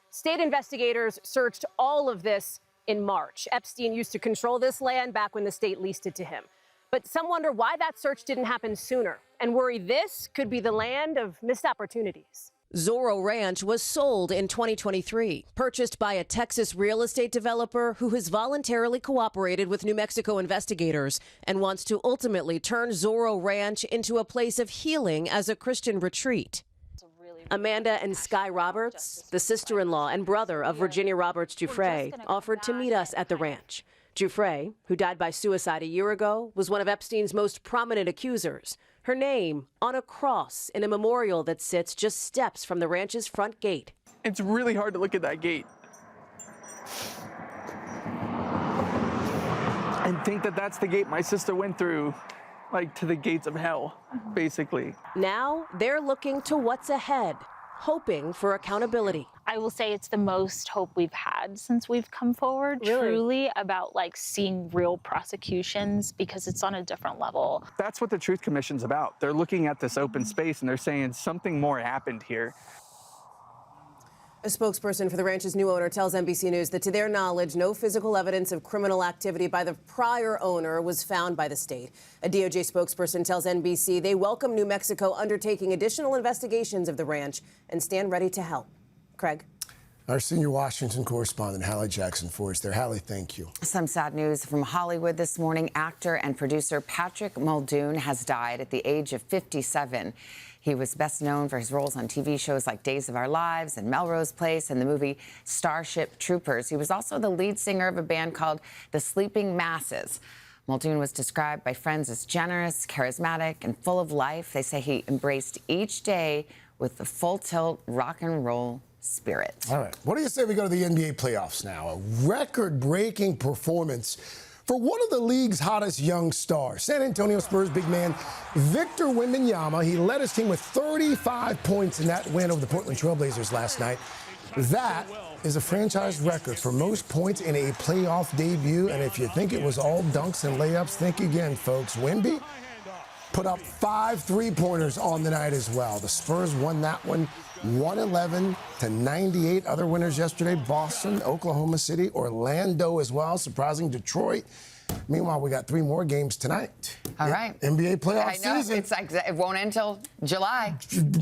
State investigators searched all of this in March. Epstein used to control this land back when the state leased it to him. But some wonder why that search didn't happen sooner and worry this could be the land of missed opportunities. Zorro Ranch was sold in 2023, purchased by a Texas real estate developer who has voluntarily cooperated with New Mexico investigators and wants to ultimately turn Zorro Ranch into a place of healing as a Christian retreat. Amanda and Sky Roberts, the sister-in-law and brother of Virginia Roberts Giuffre, offered to meet us at the ranch. Giuffre, who died by suicide a year ago, was one of Epstein's most prominent accusers. Her name on a cross in a memorial that sits just steps from the ranch's front gate.
It's really hard to look at that gate and think that that's the gate my sister went through, like to the gates of hell, basically.
Now they're looking to what's ahead, hoping for accountability.
I will say it's the most hope we've had since we've come forward, truly, about like seeing real prosecutions, because it's on a different level.
That's what the Truth Commission's about. They're looking at this open space and they're saying something more happened here.
A spokesperson for the ranch's new owner tells NBC News that to their knowledge, no physical evidence of criminal activity by the prior owner was found by the state. A DOJ spokesperson tells NBC they welcome New Mexico undertaking additional investigations of the ranch and stand ready to help. Craig?
Our senior Washington correspondent, Hallie Jackson, for us there. Hallie, thank you.
Some sad news from Hollywood this morning. Actor and producer Patrick Muldoon has died at the age of 57. He was best known for his roles on TV shows like Days of Our Lives and Melrose Place and the movie Starship Troopers. He was also the lead singer of a band called the Sleeping Masses. Muldoon was described by friends as generous, charismatic, and full of life. They say he embraced each day with the full-tilt rock and roll spirit.
All right. What do you say we go to the NBA playoffs now? A record-breaking performance for one of the league's hottest young stars, San Antonio Spurs big man Victor Wembanyama. He led his team with 35 points in that win over the Portland Trail Blazers last night. That is a franchise record for most points in a playoff debut. And if you think it was all dunks and layups, think again, folks. Wemby put up 5 3-pointers on the night as well. The Spurs won that one 111-98. Other winners yesterday, Boston, Oklahoma City, Orlando as well, surprising Detroit. Meanwhile, we got 3 more games tonight.
All right.
NBA playoff
season. It won't end until July.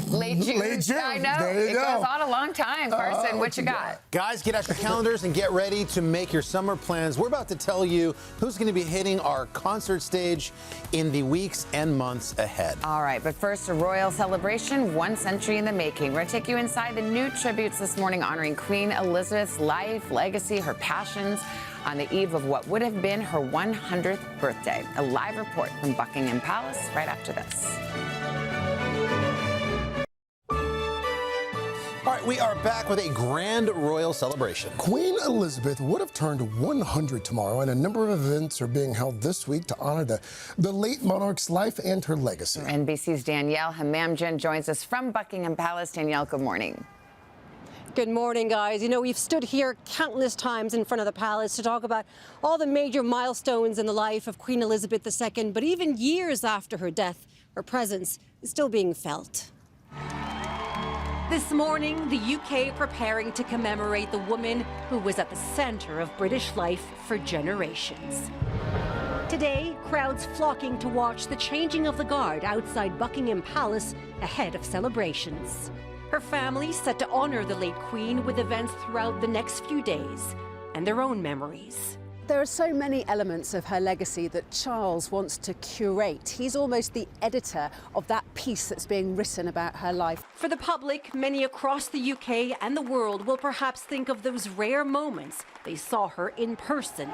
Late June. I know.
There you go.
Goes on a long time. Carson, what you got?
Guys, get out your calendars and get ready to make your summer plans. We're about to tell you who's going to be hitting our concert stage in the weeks and months ahead.
All right, but first, a royal celebration, 1 century in the making. We're going to take you inside the new tributes this morning honoring Queen Elizabeth's life, legacy, her passions, on the eve of what would have been her 100th birthday. A live report from Buckingham Palace right after this.
All right, we are back with a grand royal celebration.
Queen Elizabeth would have turned 100 tomorrow, and a number of events are being held this week to honor the late monarch's life and her legacy.
NBC's Danielle Hamamjan joins us from Buckingham Palace. Danielle, good morning.
Good morning, guys. You know, we've stood here countless times in front of the palace to talk about all the major milestones in the life of Queen Elizabeth II, but even years after her death, her presence is still being felt. This morning, the UK preparing to commemorate the woman who was at the center of British life for generations. Today, crowds flocking to watch the changing of the guard outside Buckingham Palace ahead of celebrations. Her family set to honor the late Queen with events throughout the next few days and their own memories.
There are so many elements of her legacy that Charles wants to curate. He's almost the editor of that piece that's being written about her life.
For the public, many across the UK and the world will perhaps think of those rare moments they saw her in person.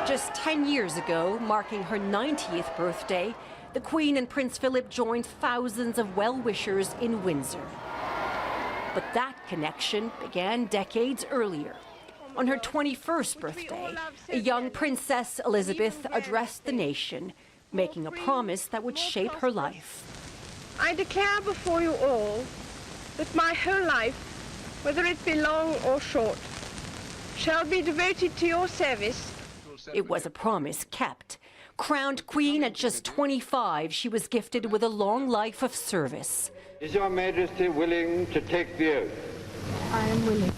Just 10 years ago, marking her 90th birthday, the Queen and Prince Philip joined thousands of well-wishers in Windsor. But that connection began decades earlier. On her 21st birthday, a young Princess Elizabeth addressed the nation, making a promise that would shape her life.
I declare before you all that my whole life, whether it be long or short, shall be devoted to your service.
It was a promise kept. Crowned Queen at just 25, she was gifted with a long life of service.
Is Your Majesty willing to take the oath?
I am willing.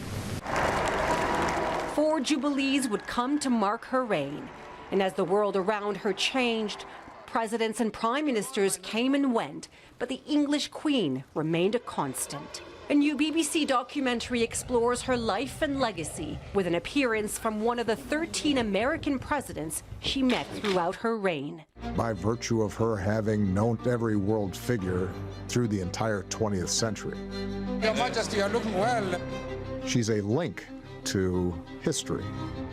4 jubilees would come to mark her reign. And as the world around her changed, presidents and prime ministers came and went, but the English Queen remained a constant. A new BBC documentary explores her life and legacy with an appearance from one of the 13 American presidents she met throughout her reign.
By virtue of her having known every world figure through the entire 20th century.
Your Majesty, you're looking well.
She's a link to history.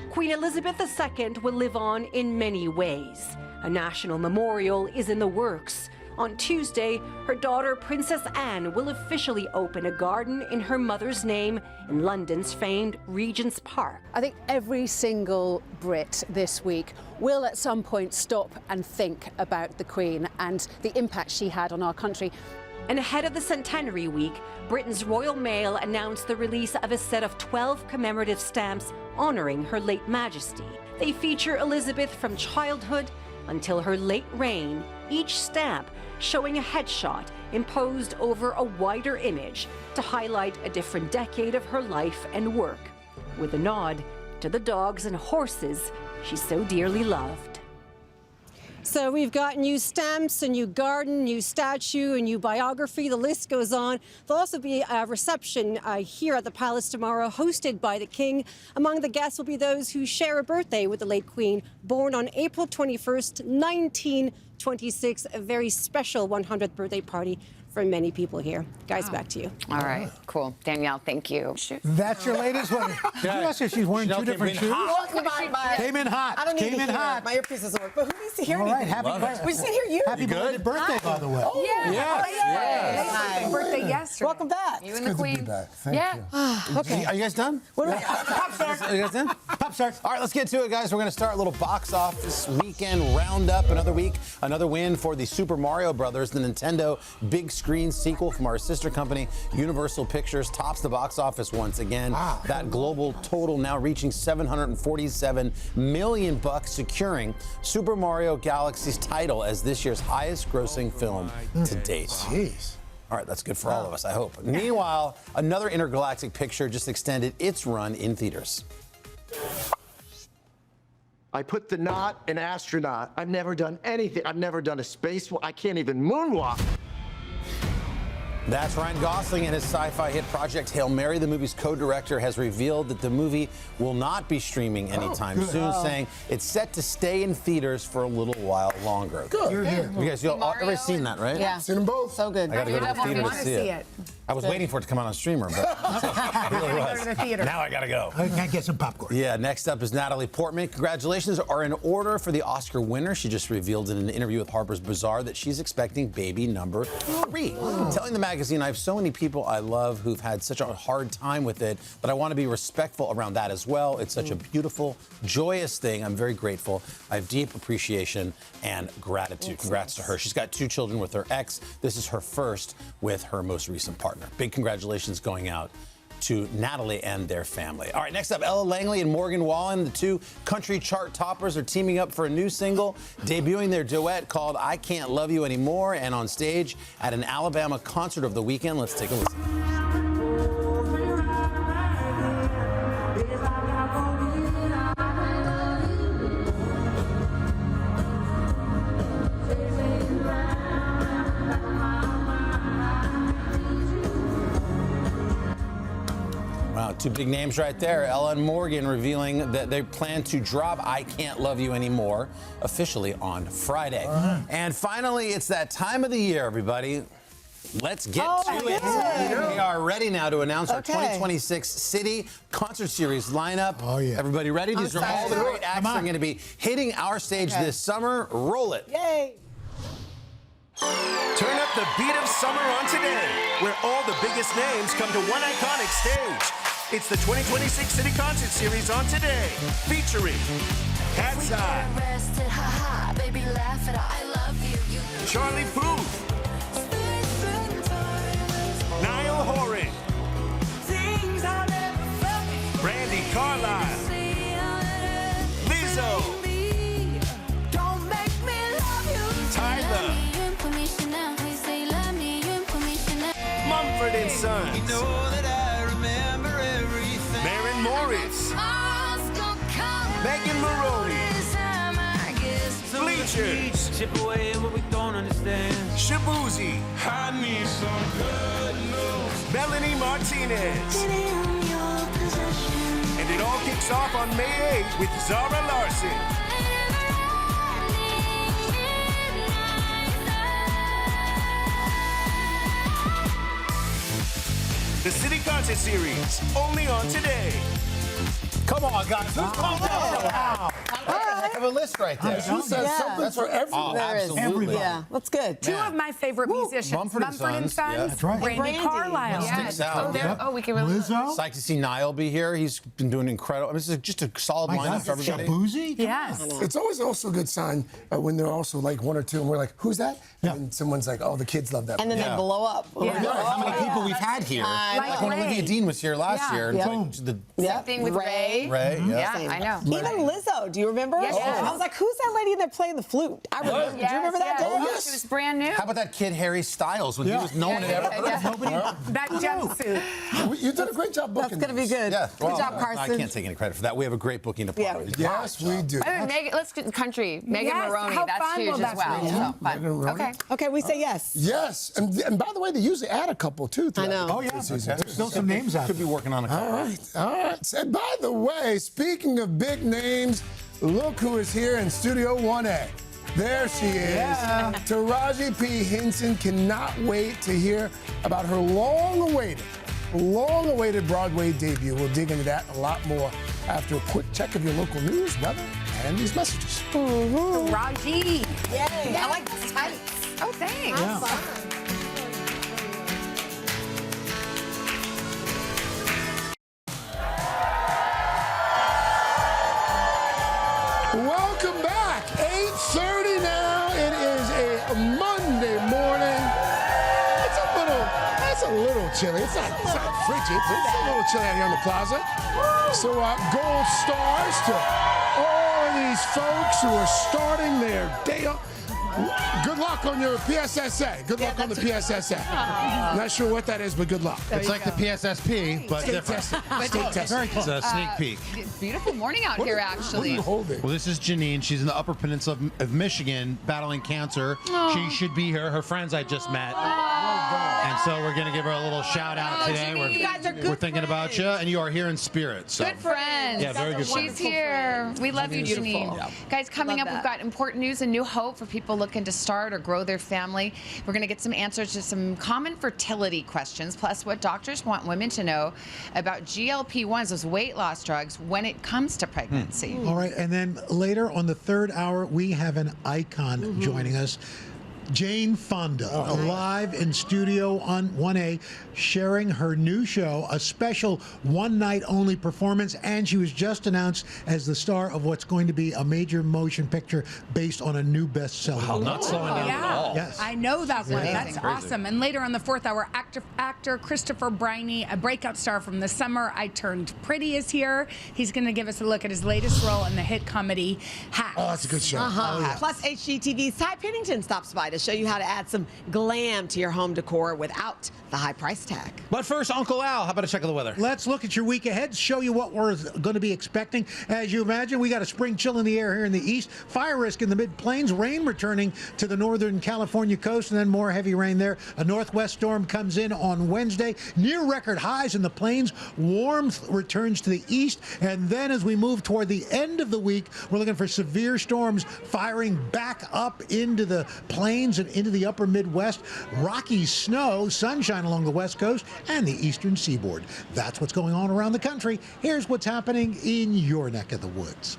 Queen Elizabeth II will live on in many ways. A national memorial is in the works. On Tuesday, her daughter, Princess Anne, will officially open a garden in her mother's name in London's famed Regent's Park.
I think every single Brit this week will at some point stop and think about the Queen and the impact she had on our country.
And ahead of the Centenary Week, Britain's Royal Mail announced the release of a set of 12 commemorative stamps honoring her late Majesty. They feature Elizabeth from childhood until her late reign, each stamp showing a headshot imposed over a wider image to highlight a different decade of her life and work, with a nod to the dogs and horses she so dearly loved. So we've got new stamps, a new garden, new statue, a new biography. The list goes on. There'll also be a reception here at the palace tomorrow, hosted by the King. Among the guests will be those who share a birthday with the late Queen, born on April 21st, 1926. A very special 100th birthday party for many people here. Guys, back to you.
All right, cool. Danielle, thank you.
That's your latest one. Did you ask her she's wearing 2 different shoes? Came in hot.
I don't need
Came
to
in
hear
hot.
it. My earpieces work, but who needs to hear
All right,
anything?
happy birthday.
We just need to hear you.
Happy belated birthday, by the way.
Oh, yeah.
Yes.
Birthday yesterday. Welcome back.
You and the Queen.
Thank you.
Okay. Are you guys done?
Pop start.
Are you guys done?
Pop start.
All right, let's get to it, guys. We're going to start a little box office weekend roundup. Another week, another win for the Super Mario Brothers, the Nintendo big screen sequel from our sister company, Universal Pictures, tops the box office once again. Wow. That global total now reaching $747 million, securing Super Mario Galaxy's title as this year's highest-grossing film to date.
Jeez.
All right, that's good for all of us, I hope. Meanwhile, another intergalactic picture just extended its run in theaters.
I put the knot in astronaut. I've never done anything. I've never done a spacewalk. I can't even moonwalk.
That's Ryan Gosling and his sci-fi hit Project Hail Mary. The movie's co-director has revealed that the movie will not be streaming anytime soon, saying it's set to stay in theaters for a little while longer.
Good.
You're here. You guys, everybody's seen that, right?
Yeah.
Seen them both.
So good.
I got to go to the theater to see it. I was waiting for it to come out on streamer, but it really was. Now I got to go.
I can get some popcorn.
Yeah, next up is Natalie Portman. Congratulations are in order for the Oscar winner. She just revealed in an interview with Harper's Bazaar that she's expecting baby number 3. Telling the magazine, I have so many people I love who've had such a hard time with it, but I want to be respectful around that as well. It's such a beautiful, joyous thing. I'm very grateful. I have deep appreciation and gratitude. Congrats to her. She's got 2 children with her ex. This is her first with her most recent partner. Big congratulations going out to Natalie and their family. All right, next up, Ella Langley and Morgan Wallen, the 2 country chart toppers, are teaming up for a new single, debuting their duet called I Can't Love You Anymore, and on stage at an Alabama concert of the weekend. Let's take a listen. Wow, 2 big names right there. Ella and Morgan revealing that they plan to drop I Can't Love You Anymore officially on Friday. And finally, it's that time of the year, everybody. Let's get to it. We are ready now to announce our 2026 City Concert Series lineup. Oh, yeah. Everybody ready? These are all the great acts that are going to be hitting our stage this summer. Roll it.
Yay.
Turn up the beat of summer on today, where all the biggest names come to one iconic stage. It's the 2026 City Concert Series on today, featuring Cat's Eye, Charlie Puth, Niall Horan, Brandy Carlisle, Lizzo, Tyler, Mumford and Sons, Maren Morris, Megan Maroney, Bleachers, Shabuzi, Melanie Martinez. And it all kicks off on May 8th with Zara Larson. The City Concert Series, only on today.
Come on, guys. I have a list right there.
That's for everyone.
Oh, absolutely.
Yeah, that's good.
2 of my favorite musicians,
Mumford and Sons. Yeah.
That's right.
Brandy Carlisle.
Sticks out.
We can really
Lizzo.
Psyched to see Niall be here. He's been doing incredible. I mean, this is just a solid lineup for everybody.
Shabuzi?
Yes.
It's always also a good sign when they're also like 1 or 2, and we're like, who's that? And someone's like, oh, the kids love that.
And then they blow up.
How many people we've had here? Like when Olivia Dean was here last year.
Same
thing with Ray.
Yeah,
I know.
Even Lizzo, do you remember?
Yes.
I was like, who's that lady in there playing the flute? I remember. Do you remember that day?
Oh, yes. She was brand new.
How about that kid Harry Styles when he was no one had ever heard of him?
That jumpsuit.
You did a great job booking.
That's going to be good.
Yeah.
Good job, Carson.
I can't take any credit for that. We have a great booking department.
Yes, we do.
Let's get country. Megan Maroney. That's huge as well. So fun.
Okay, we say yes.
Yes. And by the way, they usually add a couple, too.
I know.
Oh, yeah. There's still some names out there.
Could be working on a couple.
All right. And by the way, speaking of big names, look who is here in Studio 1A. There she is.
Yeah.
Taraji P. Henson cannot wait to hear about her long-awaited Broadway debut. We'll dig into that a lot more after a quick check of your local news, weather, and these messages.
Taraji.
Yay. I like this tights.
Oh, thanks.
Yeah.
Welcome back. 8:30 now. It is a Monday morning. It's chilly. It's not frigid. It's a little chilly out here on the plaza. So gold stars to all of these folks who are starting their day up. Good luck on your PSSA. Good luck on the PSSA. Not sure what that is, but good luck.
It's like the PSSP, but
State
different.
testing. State testing.
Very close. It's a sneak peek.
Beautiful morning out here, actually.
What are you holding?
Well, this is Janine. She's in the Upper Peninsula of Michigan battling cancer.
Oh.
She should be here. Her friends I just met. And so we're going to give her a little shout out today.
Janine. You guys are good
We're thinking about you, and you are here in spirit. So.
Good friends.
Yeah, very good
She's
friends.
here. We love you, Janine.
Yeah.
Guys, coming up, we've got important news and new hope for people looking to start or grow their family. We're going to get some answers to some common fertility questions, plus what doctors want women to know about GLP-1s, those weight loss drugs, when it comes to pregnancy.
All right, and then later on the third hour, we have an icon joining us. Jane Fonda, live in studio on 1A, sharing her new show, a special one-night-only performance, and she was just announced as the star of what's going to be a major motion picture based on a new bestseller.
Wow, not slowing down at all.
Yes.
I know that one.
Yeah.
That's awesome. And later on the fourth hour, actor Christopher Briney, a breakout star from the summer I Turned Pretty, is here. He's going to give us a look at his latest role in the hit comedy Hacks.
Oh, that's a good show.
Plus, HGTV's Ty Pennington stops by to show you how to add some glam to your home decor without the high price tag.
But first, Uncle Al, how about a check of the weather?
Let's look at your week ahead, show you what we're going to be expecting. As you imagine, we got a spring chill in the air here in the east, fire risk in the mid-plains, rain returning to the northern California coast, and then more heavy rain there. A northwest storm comes in on Wednesday, near record highs in the plains, warmth returns to the east, and then as we move toward the end of the week, we're looking for severe storms firing back up into the plains and into the upper Midwest, rocky snow, sunshine along the west coast, and the eastern seaboard. That's what's going on around the country. Here's what's happening in your neck of the woods.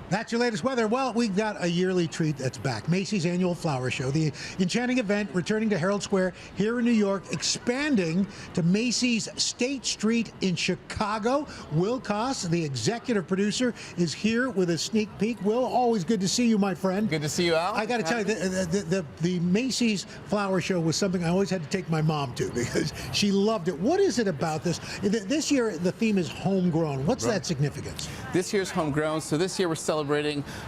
That's your latest weather. Well, we've got a yearly treat that's back. Macy's annual flower show, the enchanting event returning to Herald Square here in New York, expanding to Macy's State Street in Chicago. Will Koss, the executive producer, is here with a sneak peek. Will, always good to see you, my friend.
Good to see you, Al.
I got to tell you, the Macy's flower show was something I always had to take my mom to because she loved it. What is it about this? This year, the theme is homegrown. What's that significance?
This year's homegrown. So this year we're celebrating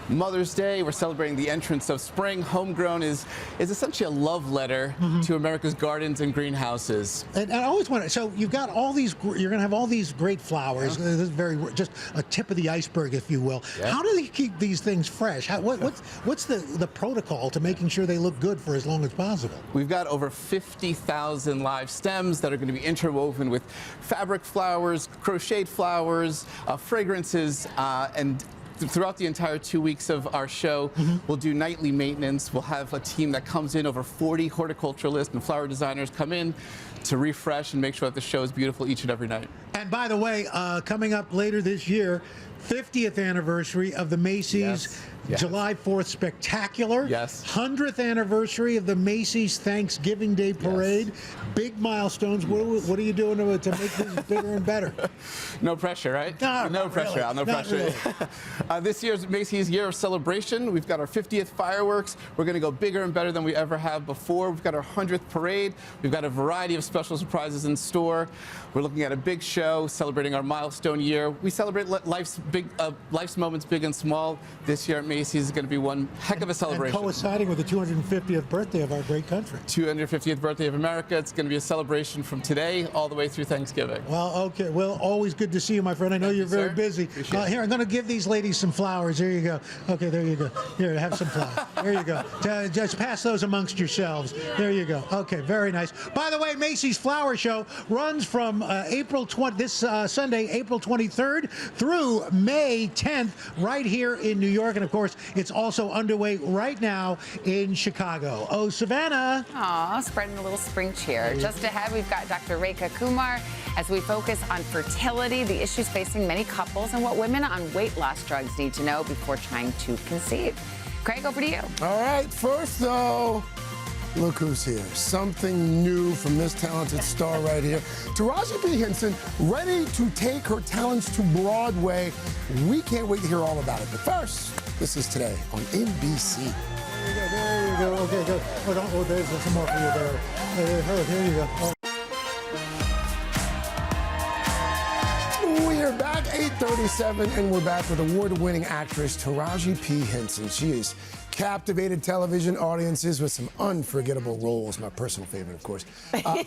Mother's Day. We're celebrating the entrance of spring. Homegrown is essentially a love letter to America's gardens and greenhouses.
And I always wonder, so you've got all these, you're going to have all these great flowers. This is just a tip of the iceberg, if you will. Yeah. How do they keep these things fresh? What's the protocol to making sure they look good for as long as possible?
We've got over 50,000 live stems that are going to be interwoven with fabric flowers, crocheted flowers, fragrances, and throughout the entire 2 weeks of our show, we'll do nightly maintenance. We'll have a team that comes in, over 40 horticulturalists and flower designers come in to refresh and make sure that the show is beautiful each and every night.
And by the way, coming up later this year, 50th anniversary of the Macy's July 4th Spectacular. 100th anniversary of the Macy's Thanksgiving Day Parade. Big milestones. What are you doing to make this bigger and better?
No pressure, right? No pressure, Al. No pressure. Really. This year's Macy's Year of Celebration. We've got our 50th fireworks. We're going to go bigger and better than we ever have before. We've got our 100th parade. We've got a variety of special surprises in store. We're looking at a big show celebrating our milestone year. We celebrate life's moments, big and small. This year at Macy's is going to be one heck of a celebration.
And coinciding with the 250th birthday of our great country.
250th birthday of America. It's going to be a celebration from today all the way through Thanksgiving.
Well, okay. Well, always good to see you, my friend. I know you're very busy. Here, I'm going to give these ladies some flowers. There you go. Okay, there you go. Here, have some flowers. There you go. Just pass those amongst yourselves. There you go. Okay, very nice. By the way, Macy's Flower Show runs from this Sunday, April 23rd through May 10th, right here in New York. And of course, it's also underway right now in Chicago. Oh, Savannah.
Aw, spreading a little spring cheer. Just ahead, we've got Dr. Rekha Kumar as we focus on fertility, the issues facing many couples, and what women on weight loss drugs need to know before trying to conceive. Craig, over to you.
All right, first though, look who's here. Something new from this talented star right here. Taraji P. Henson, ready to take her talents to Broadway. We can't wait to hear all about it. But first, this is Today on NBC.
There you go. Okay, good. Oh, there's some more for you there. Here you go.
8:37, and we're back with award-winning actress Taraji P. Henson. She has captivated television audiences with some unforgettable roles. My personal favorite, of course.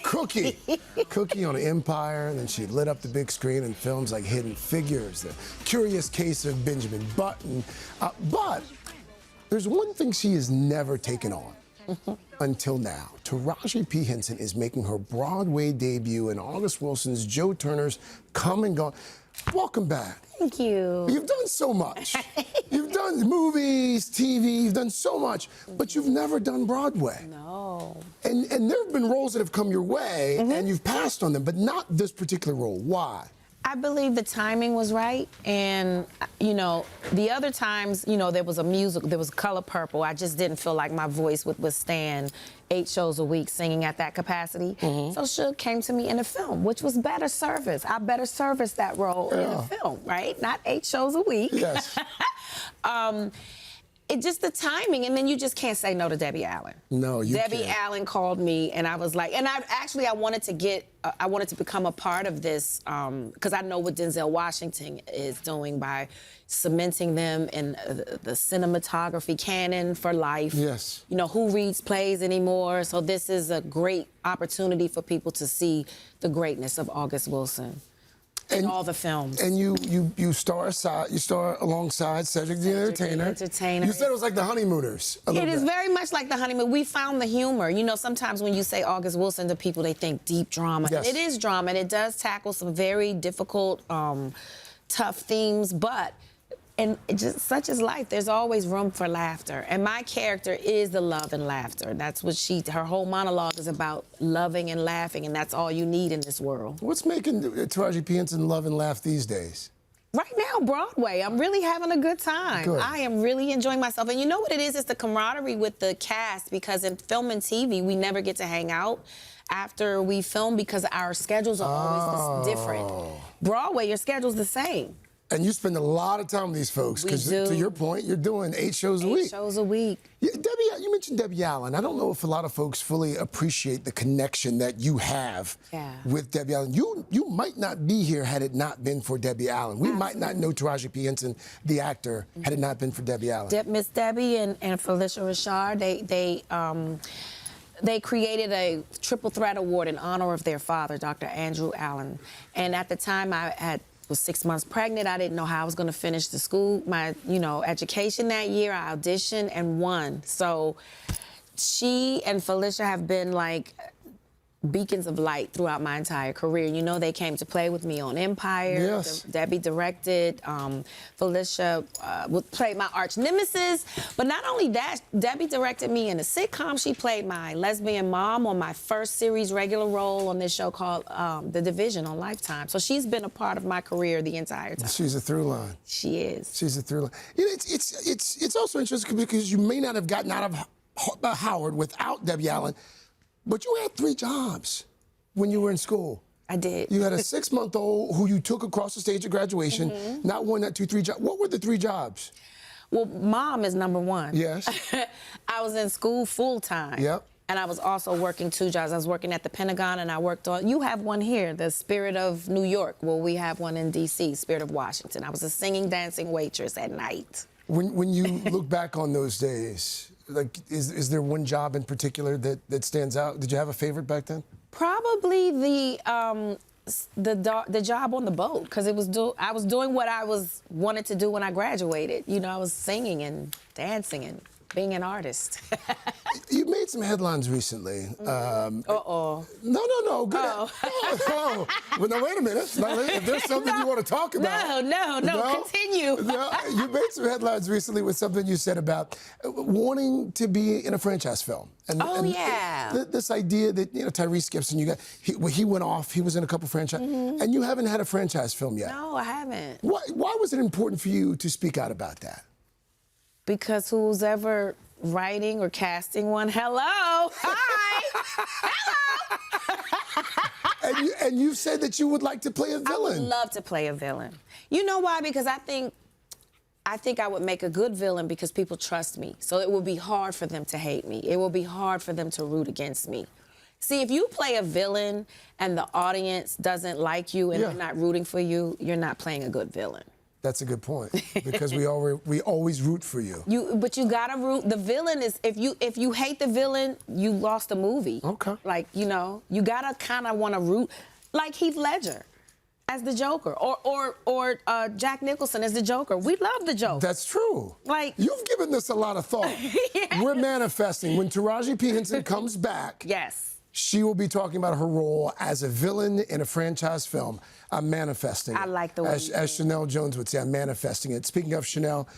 Cookie on Empire, and then she lit up the big screen in films like Hidden Figures, The Curious Case of Benjamin Button. But there's one thing she has never taken on. Until now, Taraji P. Henson is making her Broadway debut in August Wilson's Joe Turner's Come and Gone. Welcome back.
Thank you.
You've done so much. You've done movies, TV, you've done so much, but you've never done Broadway.
No.
And there have been roles that have come your way, and you've passed on them, but not this particular role. Why?
I believe the timing was right, and you know, the other times, you know, there was a musical, there was Color Purple. I just didn't feel like my voice would withstand 8 shows a week singing at that capacity. So Suge came to me in a film, which was better service. I better service that role in a film, right? Not 8 shows a week.
Yes.
It just the timing, and then you just can't say no to Debbie Allen.
No, you can't.
Debbie Allen called me, and I was like, and I wanted to get, I wanted to become a part of this, because I know what Denzel Washington is doing by cementing them in the cinematography canon for life.
Yes.
You know, who reads plays anymore? So this is a great opportunity for people to see the greatness of August Wilson. In all the films.
And you star alongside Cedric the Entertainer. You said it was like The Honeymooners.
It is very much like The Honeymoon. We found the humor. You know, sometimes when you say August Wilson to people, they think deep drama.
Yes.
And it is drama, and it does tackle some very difficult, tough themes, but and just such is life. There's always room for laughter. And my character is the love and laughter. That's what her whole monologue is about, loving and laughing, and that's all you need in this world.
What's making Taraji P. Henson love and laugh these days?
Right now, Broadway. I'm really having a good time.
Good.
I am really enjoying myself. And you know what it is? It's the camaraderie with the cast, because in film and TV, we never get to hang out after we film because our schedules are always different. Broadway, your schedule's the same.
And you spend a lot of time with these folks, because to your point, you're doing 8 shows a week.
8 shows a week.
Yeah, Debbie, you mentioned Debbie Allen. I don't know if a lot of folks fully appreciate the connection that you have with Debbie Allen. You might not be here had it not been for Debbie Allen. We might not know Taraji P. Henson, the actor, had it not been for Debbie Allen.
Miss Debbie and Felicia Rashad, they created a triple threat award in honor of their father, Dr. Andrew Allen. And at the time, I was 6 months pregnant. I didn't know how I was going to finish the school, my education that year. I auditioned and won. So she and Felicia have been like beacons of light throughout my entire career. You know, they came to play with me on Empire.
Yes.
Debbie directed. Felicia played my arch nemesis. But not only that, Debbie directed me in a sitcom. She played my lesbian mom on my first series regular role on this show called The Division on Lifetime. So she's been a part of my career the entire time.
She's a through line.
She is.
She's a through line. You know, it's also interesting because you may not have gotten out of Howard without Debbie Allen. But you had 3 jobs when you were in school.
I did.
You had a 6-month-old who you took across the stage at graduation, not 1, not 2, 3 jobs. What were the 3 jobs?
Well, mom is number 1.
Yes.
I was in school full time.
Yep.
And I was also working 2 jobs. I was working at the Pentagon, and I worked on, you have one here, the Spirit of New York. Well, we have one in D.C., Spirit of Washington. I was a singing, dancing waitress at night.
When you look back on those days, like, is there one job in particular that stands out? Did you have a favorite back then?
Probably the job on the boat, because I was doing what I wanted to do when I graduated. You know, I was singing and dancing and being an artist.
You made some headlines recently.
Uh-oh.
No. Good.
Oh.
Well, no, wait a minute. Now, if there's something you want to talk about.
No, continue.
You made some headlines recently with something you said about wanting to be in a franchise film. This idea that, Tyrese Gibson, he went off, he was in a couple franchise, and you haven't had a franchise film yet.
No, I haven't.
Why was it important for you to speak out about that?
Because who's ever writing or casting one, hello, hi, hello.
And you said that you would like to play a villain.
I would love to play a villain. You know why? Because I think I would make a good villain because people trust me. So it will be hard for them to hate me. It will be hard for them to root against me. See, if you play a villain and the audience doesn't like you and they're not rooting for you, you're not playing a good villain.
That's a good point, because we always root for you.
But you gotta root. The villain is, if you hate the villain, you lost the movie.
Okay.
Like, you know, you gotta kind of want to root, like Heath Ledger as the Joker, or Jack Nicholson as the Joker. We love the Joker.
That's true.
Like,
you've given this a lot of thought.
Yes.
We're manifesting. When Taraji P. Henson comes back,
yes,
she will be talking about her role as a villain in a franchise film. I'm manifesting it.
I like the way
as Chanel Jones would say, I'm manifesting it. Speaking of Chanel,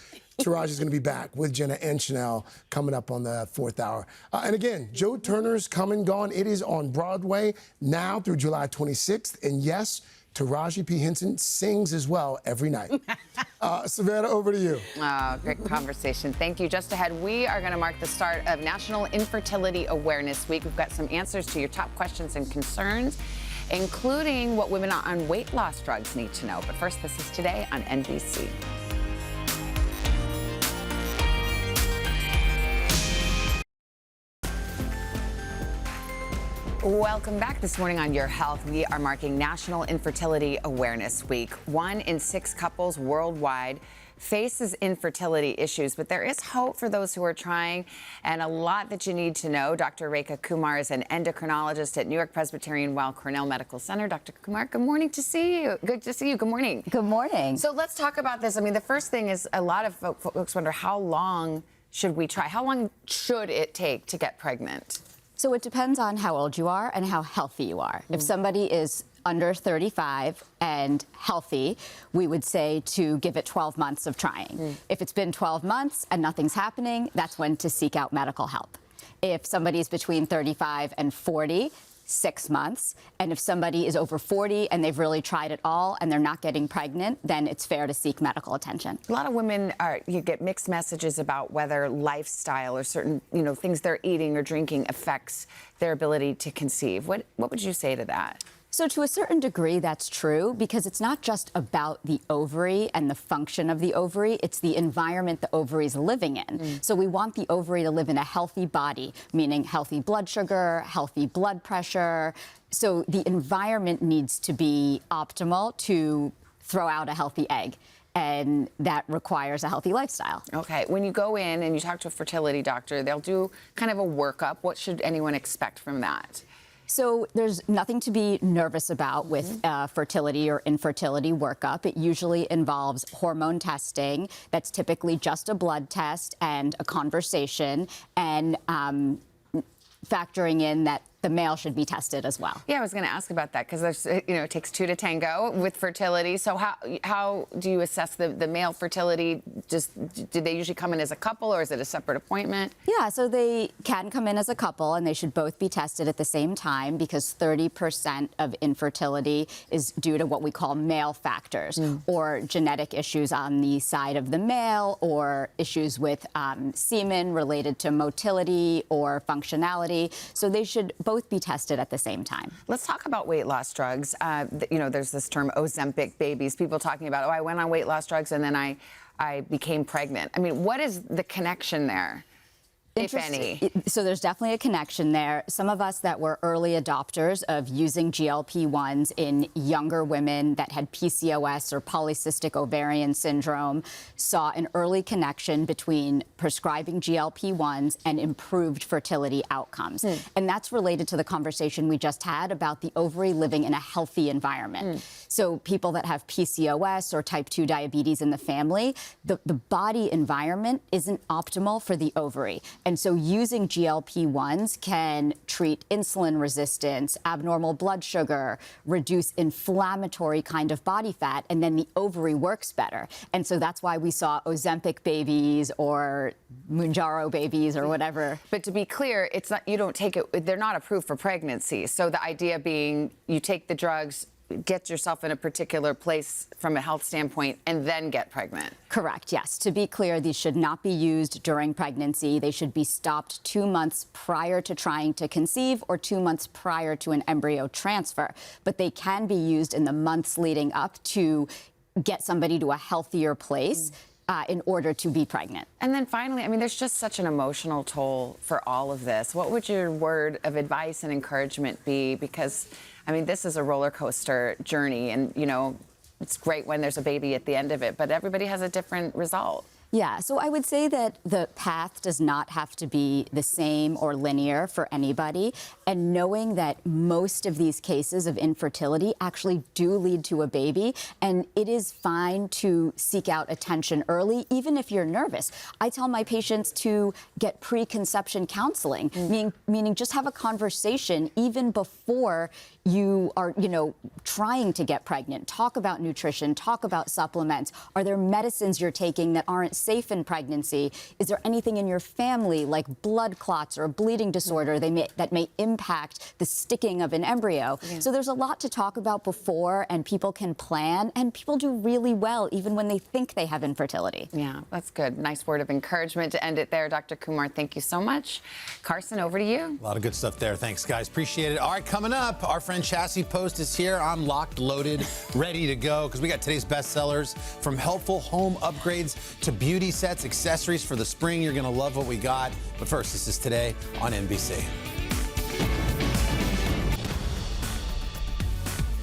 Taraji's going to be back with Jenna and Chanel coming up on the 4th hour. And again, Joe Turner's Come and Gone. It is on Broadway now through July 26th. And yes, Taraji P. Henson sings as well every night. Savannah, over to you.
Oh, great conversation. Thank you. Just ahead, we are going to mark the start of National Infertility Awareness Week. We've got some answers to your top questions and concerns, including what women on weight loss drugs need to know. But first, this is Today on NBC. Welcome back this morning on Your Health. We are marking National Infertility Awareness Week. 1 in 6 couples worldwide faces infertility issues, but there is hope for those who are trying, and a lot that you need to know. Dr. Rekha Kumar is an endocrinologist at New York Presbyterian Weill Cornell Medical Center. Dr. Kumar, good morning to see you. Good to see you. Good morning.
Good morning.
So let's talk about this. I mean, the first thing is a lot of folks wonder, how long should we try? How long should it take to get pregnant?
So it depends on how old you are and how healthy you are. If somebody is under 35 and healthy, we would say to give it 12 months of trying. If it's been 12 months and nothing's happening, that's when to seek out medical help. If somebody's between 35 and 40, 6 months. And if somebody is over 40 and they've really tried it all and they're not getting pregnant, then it's fair to seek medical attention.
A lot of women you get mixed messages about whether lifestyle or certain, things they're eating or drinking affects their ability to conceive. What would you say to that?
So to a certain degree, that's true, because it's not just about the ovary and the function of the ovary, it's the environment the ovary is living in. So we want the ovary to live in a healthy body, meaning healthy blood sugar, healthy blood pressure. So the environment needs to be optimal to throw out a healthy egg. And that requires a healthy lifestyle.
Okay, when you go in and you talk to a fertility doctor, they'll do kind of a workup. What should anyone expect from that?
So there's nothing to be nervous about with fertility or infertility workup. It usually involves hormone testing. That's typically just a blood test and a conversation, and factoring in that the male should be tested as well.
Yeah, I was going to ask about that, because there's, it takes 2 to tango with fertility. So how do you assess the male fertility? Do they usually come in as a couple, or is it a separate appointment?
Yeah, so they can come in as a couple, and they should both be tested at the same time, because 30% of infertility is due to what we call male factors, or genetic issues on the side of the male, or issues with semen related to motility or functionality. So they should both be tested at the same time.
Let's talk about weight loss drugs. There's this term Ozempic babies. People talking about, I went on weight loss drugs and then I became pregnant. I mean, what is the connection there, if any?
So there's definitely a connection there. Some of us that were early adopters of using GLP-1s in younger women that had PCOS or polycystic ovarian syndrome saw an early connection between prescribing GLP-1s and improved fertility outcomes. And that's related to the conversation we just had about the ovary living in a healthy environment. So people that have PCOS or type 2 diabetes in the family, the body environment isn't optimal for the ovary. And so using GLP-1s can treat insulin resistance, abnormal blood sugar, reduce inflammatory kind of body fat, and then the ovary works better. And so that's why we saw Ozempic babies or Mounjaro babies or whatever.
But to be clear, it's not, you don't take it, they're not approved for pregnancy. So the idea being you take the drugs, get yourself in a particular place from a health standpoint, and then get pregnant.
Correct, yes. To be clear, these should not be used during pregnancy. They should be stopped 2 months prior to trying to conceive or 2 months prior to an embryo transfer. But they can be used in the months leading up to get somebody to a healthier place in order to be pregnant.
And then finally, I mean, there's just such an emotional toll for all of this. What would your word of advice and encouragement be? Because, I mean, this is a roller coaster journey, and, you know, it's great when there's a baby at the end of it, but everybody has a different result.
Yeah, so I would say that the path does not have to be the same or linear for anybody. And knowing that most of these cases of infertility actually do lead to a baby, and it is fine to seek out attention early, even if you're nervous. I tell my patients to get preconception counseling, meaning just have a conversation even before you are, you know, trying to get pregnant. Talk about nutrition, talk about supplements. Are there medicines you're taking that aren't safe in pregnancy? Is there anything in your family like blood clots or a bleeding disorder that may impact the sticking of an embryo?
Yeah.
So there's a lot to talk about before, and people can plan, and people do really well even when they think they have infertility.
Yeah, that's good. Nice word of encouragement to end it there. Dr. Kumar, thank you so much. Carson, over to you.
A lot of good stuff there. Thanks, guys. Appreciate it. All right, coming up, our friend Chassis Post is here. I'm locked, loaded, ready to go, because we got today's bestsellers, from helpful home upgrades to beauty sets, accessories for the spring. You're going to love what we got. But first, this is Today on NBC.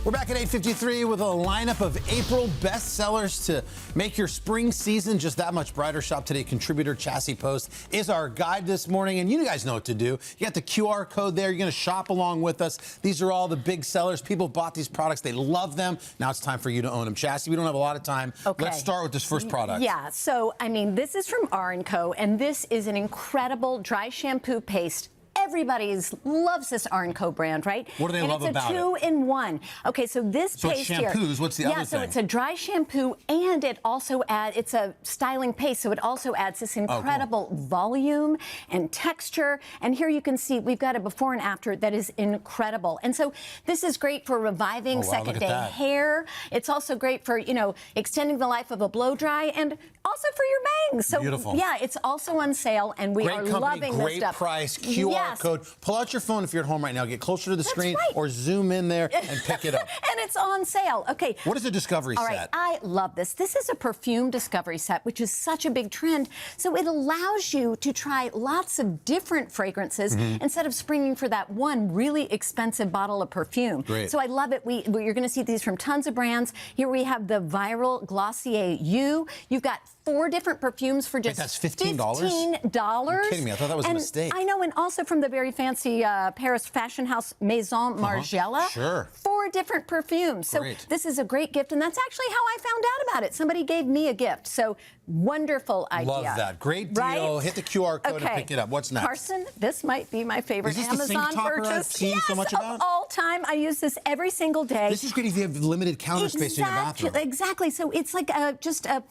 We're back at 8:53 with a lineup of April bestsellers to make your spring season just that much brighter. Shop Today contributor Chassis Post is our guide this morning, and you guys know what to do. You got the QR code there. You're going to shop along with us. These are all the big sellers. People bought these products. They love them. Now it's time for you to own them. Chassis, we don't have a lot of time.
Okay.
Let's start with this first product.
Yeah, so, I mean, this is from R&Co, and this is an incredible dry shampoo paste. Everybody loves this R&Co brand, right?
What do they love about it?
It's a 2-in-1. Okay, so this paste here.
So it's shampoos. What's the other thing?
Yeah, so it's a dry shampoo, and it also it's a styling paste, so it also adds this incredible volume and texture. And here you can see we've got a before and after that is incredible. And so this is great for reviving second-day hair. It's also great for, you know, extending the life of a blow dry, and also for your bangs. So
beautiful.
Yeah, it's also on sale, and we are loving this stuff.
Great price, QR code. Pull out your phone if you're at home right now. Get closer to the screen or zoom in there and pick it up.
And it's on sale. Okay.
What is a discovery set?
All right, I love this. This is a perfume discovery set, which is such a big trend. So it allows you to try lots of different fragrances instead of springing for that one really expensive bottle of perfume.
Great.
So I love it. You're going to see these from tons of brands. Here we have the Viral Glossier You. You've got 4 different perfumes for just
that's $15?
$15.
You're kidding me. I thought that was a mistake.
I know, and also from the very fancy Paris fashion house Maison Margiela.
Sure.
4 different perfumes. So this is a great gift, and that's actually how I found out about it. Somebody gave me a gift. So wonderful idea.
Love that. Great deal.
Right?
Hit the QR code and pick it up. What's next?
Carson, this might be my favorite
Is this
Amazon
the sink topper
purchase.
I've seen so much about?
Of all time. I use this every single day.
This is great if you have limited counter space in your bathroom.
Exactly. So it's like just a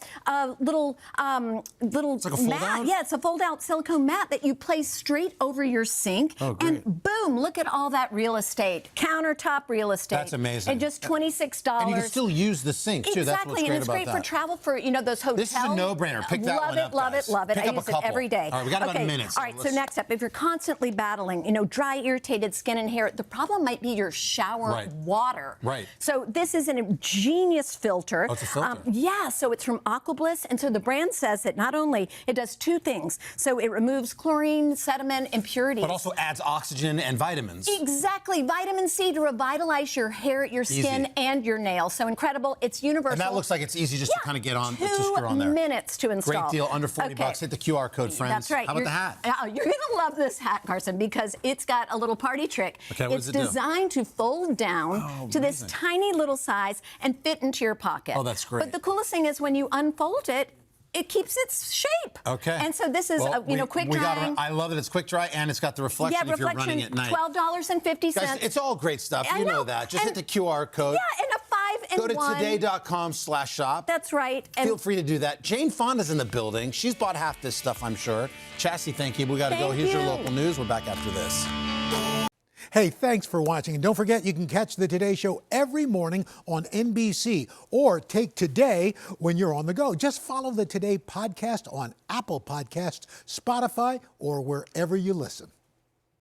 little
it's like a
mat.
fold-out?
Yeah, it's a fold-out silicone mat that you place straight over your sink.
Oh, great.
And boom, look at all that real estate. Countertop real estate.
That's amazing.
And just $26.
And you can still use the sink, too.
Exactly.
That's what's great
and it's
about
great
that.
for travel, for, you know, those hotels.
This is a no-brainer. Pick that one up,
Love
guys.
it, love it.
Pick
I
up a
use it
couple.
every day.
All right, we got about a minute.
All right, so next up, if you're constantly battling, you know, dry, irritated skin and hair, the problem might be your shower water.
Right.
So this is a genius filter.
Oh, it's a filter.
Yeah, so it's from Aquabliss, and so the brand says that not only it does 2 things. So it removes chlorine, sediment, impurities.
But also adds oxygen and vitamins.
Exactly. Vitamin C to revitalize your hair, your skin, and your nails. So incredible. It's universal.
And that looks like it's easy just to kind of get on. Just screw on there.
2 minutes to install.
Great deal. Under 40 bucks. Hit the QR code, friends.
That's right.
How about the hat?
You're going to love this hat, Carson, because it's got a little party trick.
Okay, what does it do?
It's designed to fold down to this tiny little size and fit into your pocket.
Oh, that's great.
But the coolest thing is when you unfold it, it keeps its shape.
Okay.
And so this is, quick drying.
I love that it's quick dry and it's got the reflection if you're running at night.
$12.50.
Guys, it's all great stuff. You know that. Just hit the QR code.
Yeah, and a 5-in-1.
Go to today.com/shop.
That's right. And
feel free to do that. Jane Fonda's in the building. She's bought half this stuff, I'm sure. Chassis, thank you. We got to go. Here's your local news. We're back after this.
Hey, thanks for watching. And don't forget, you can catch the Today Show every morning on NBC or take Today when you're on the go. Just follow the Today podcast on Apple Podcasts, Spotify, or wherever you listen.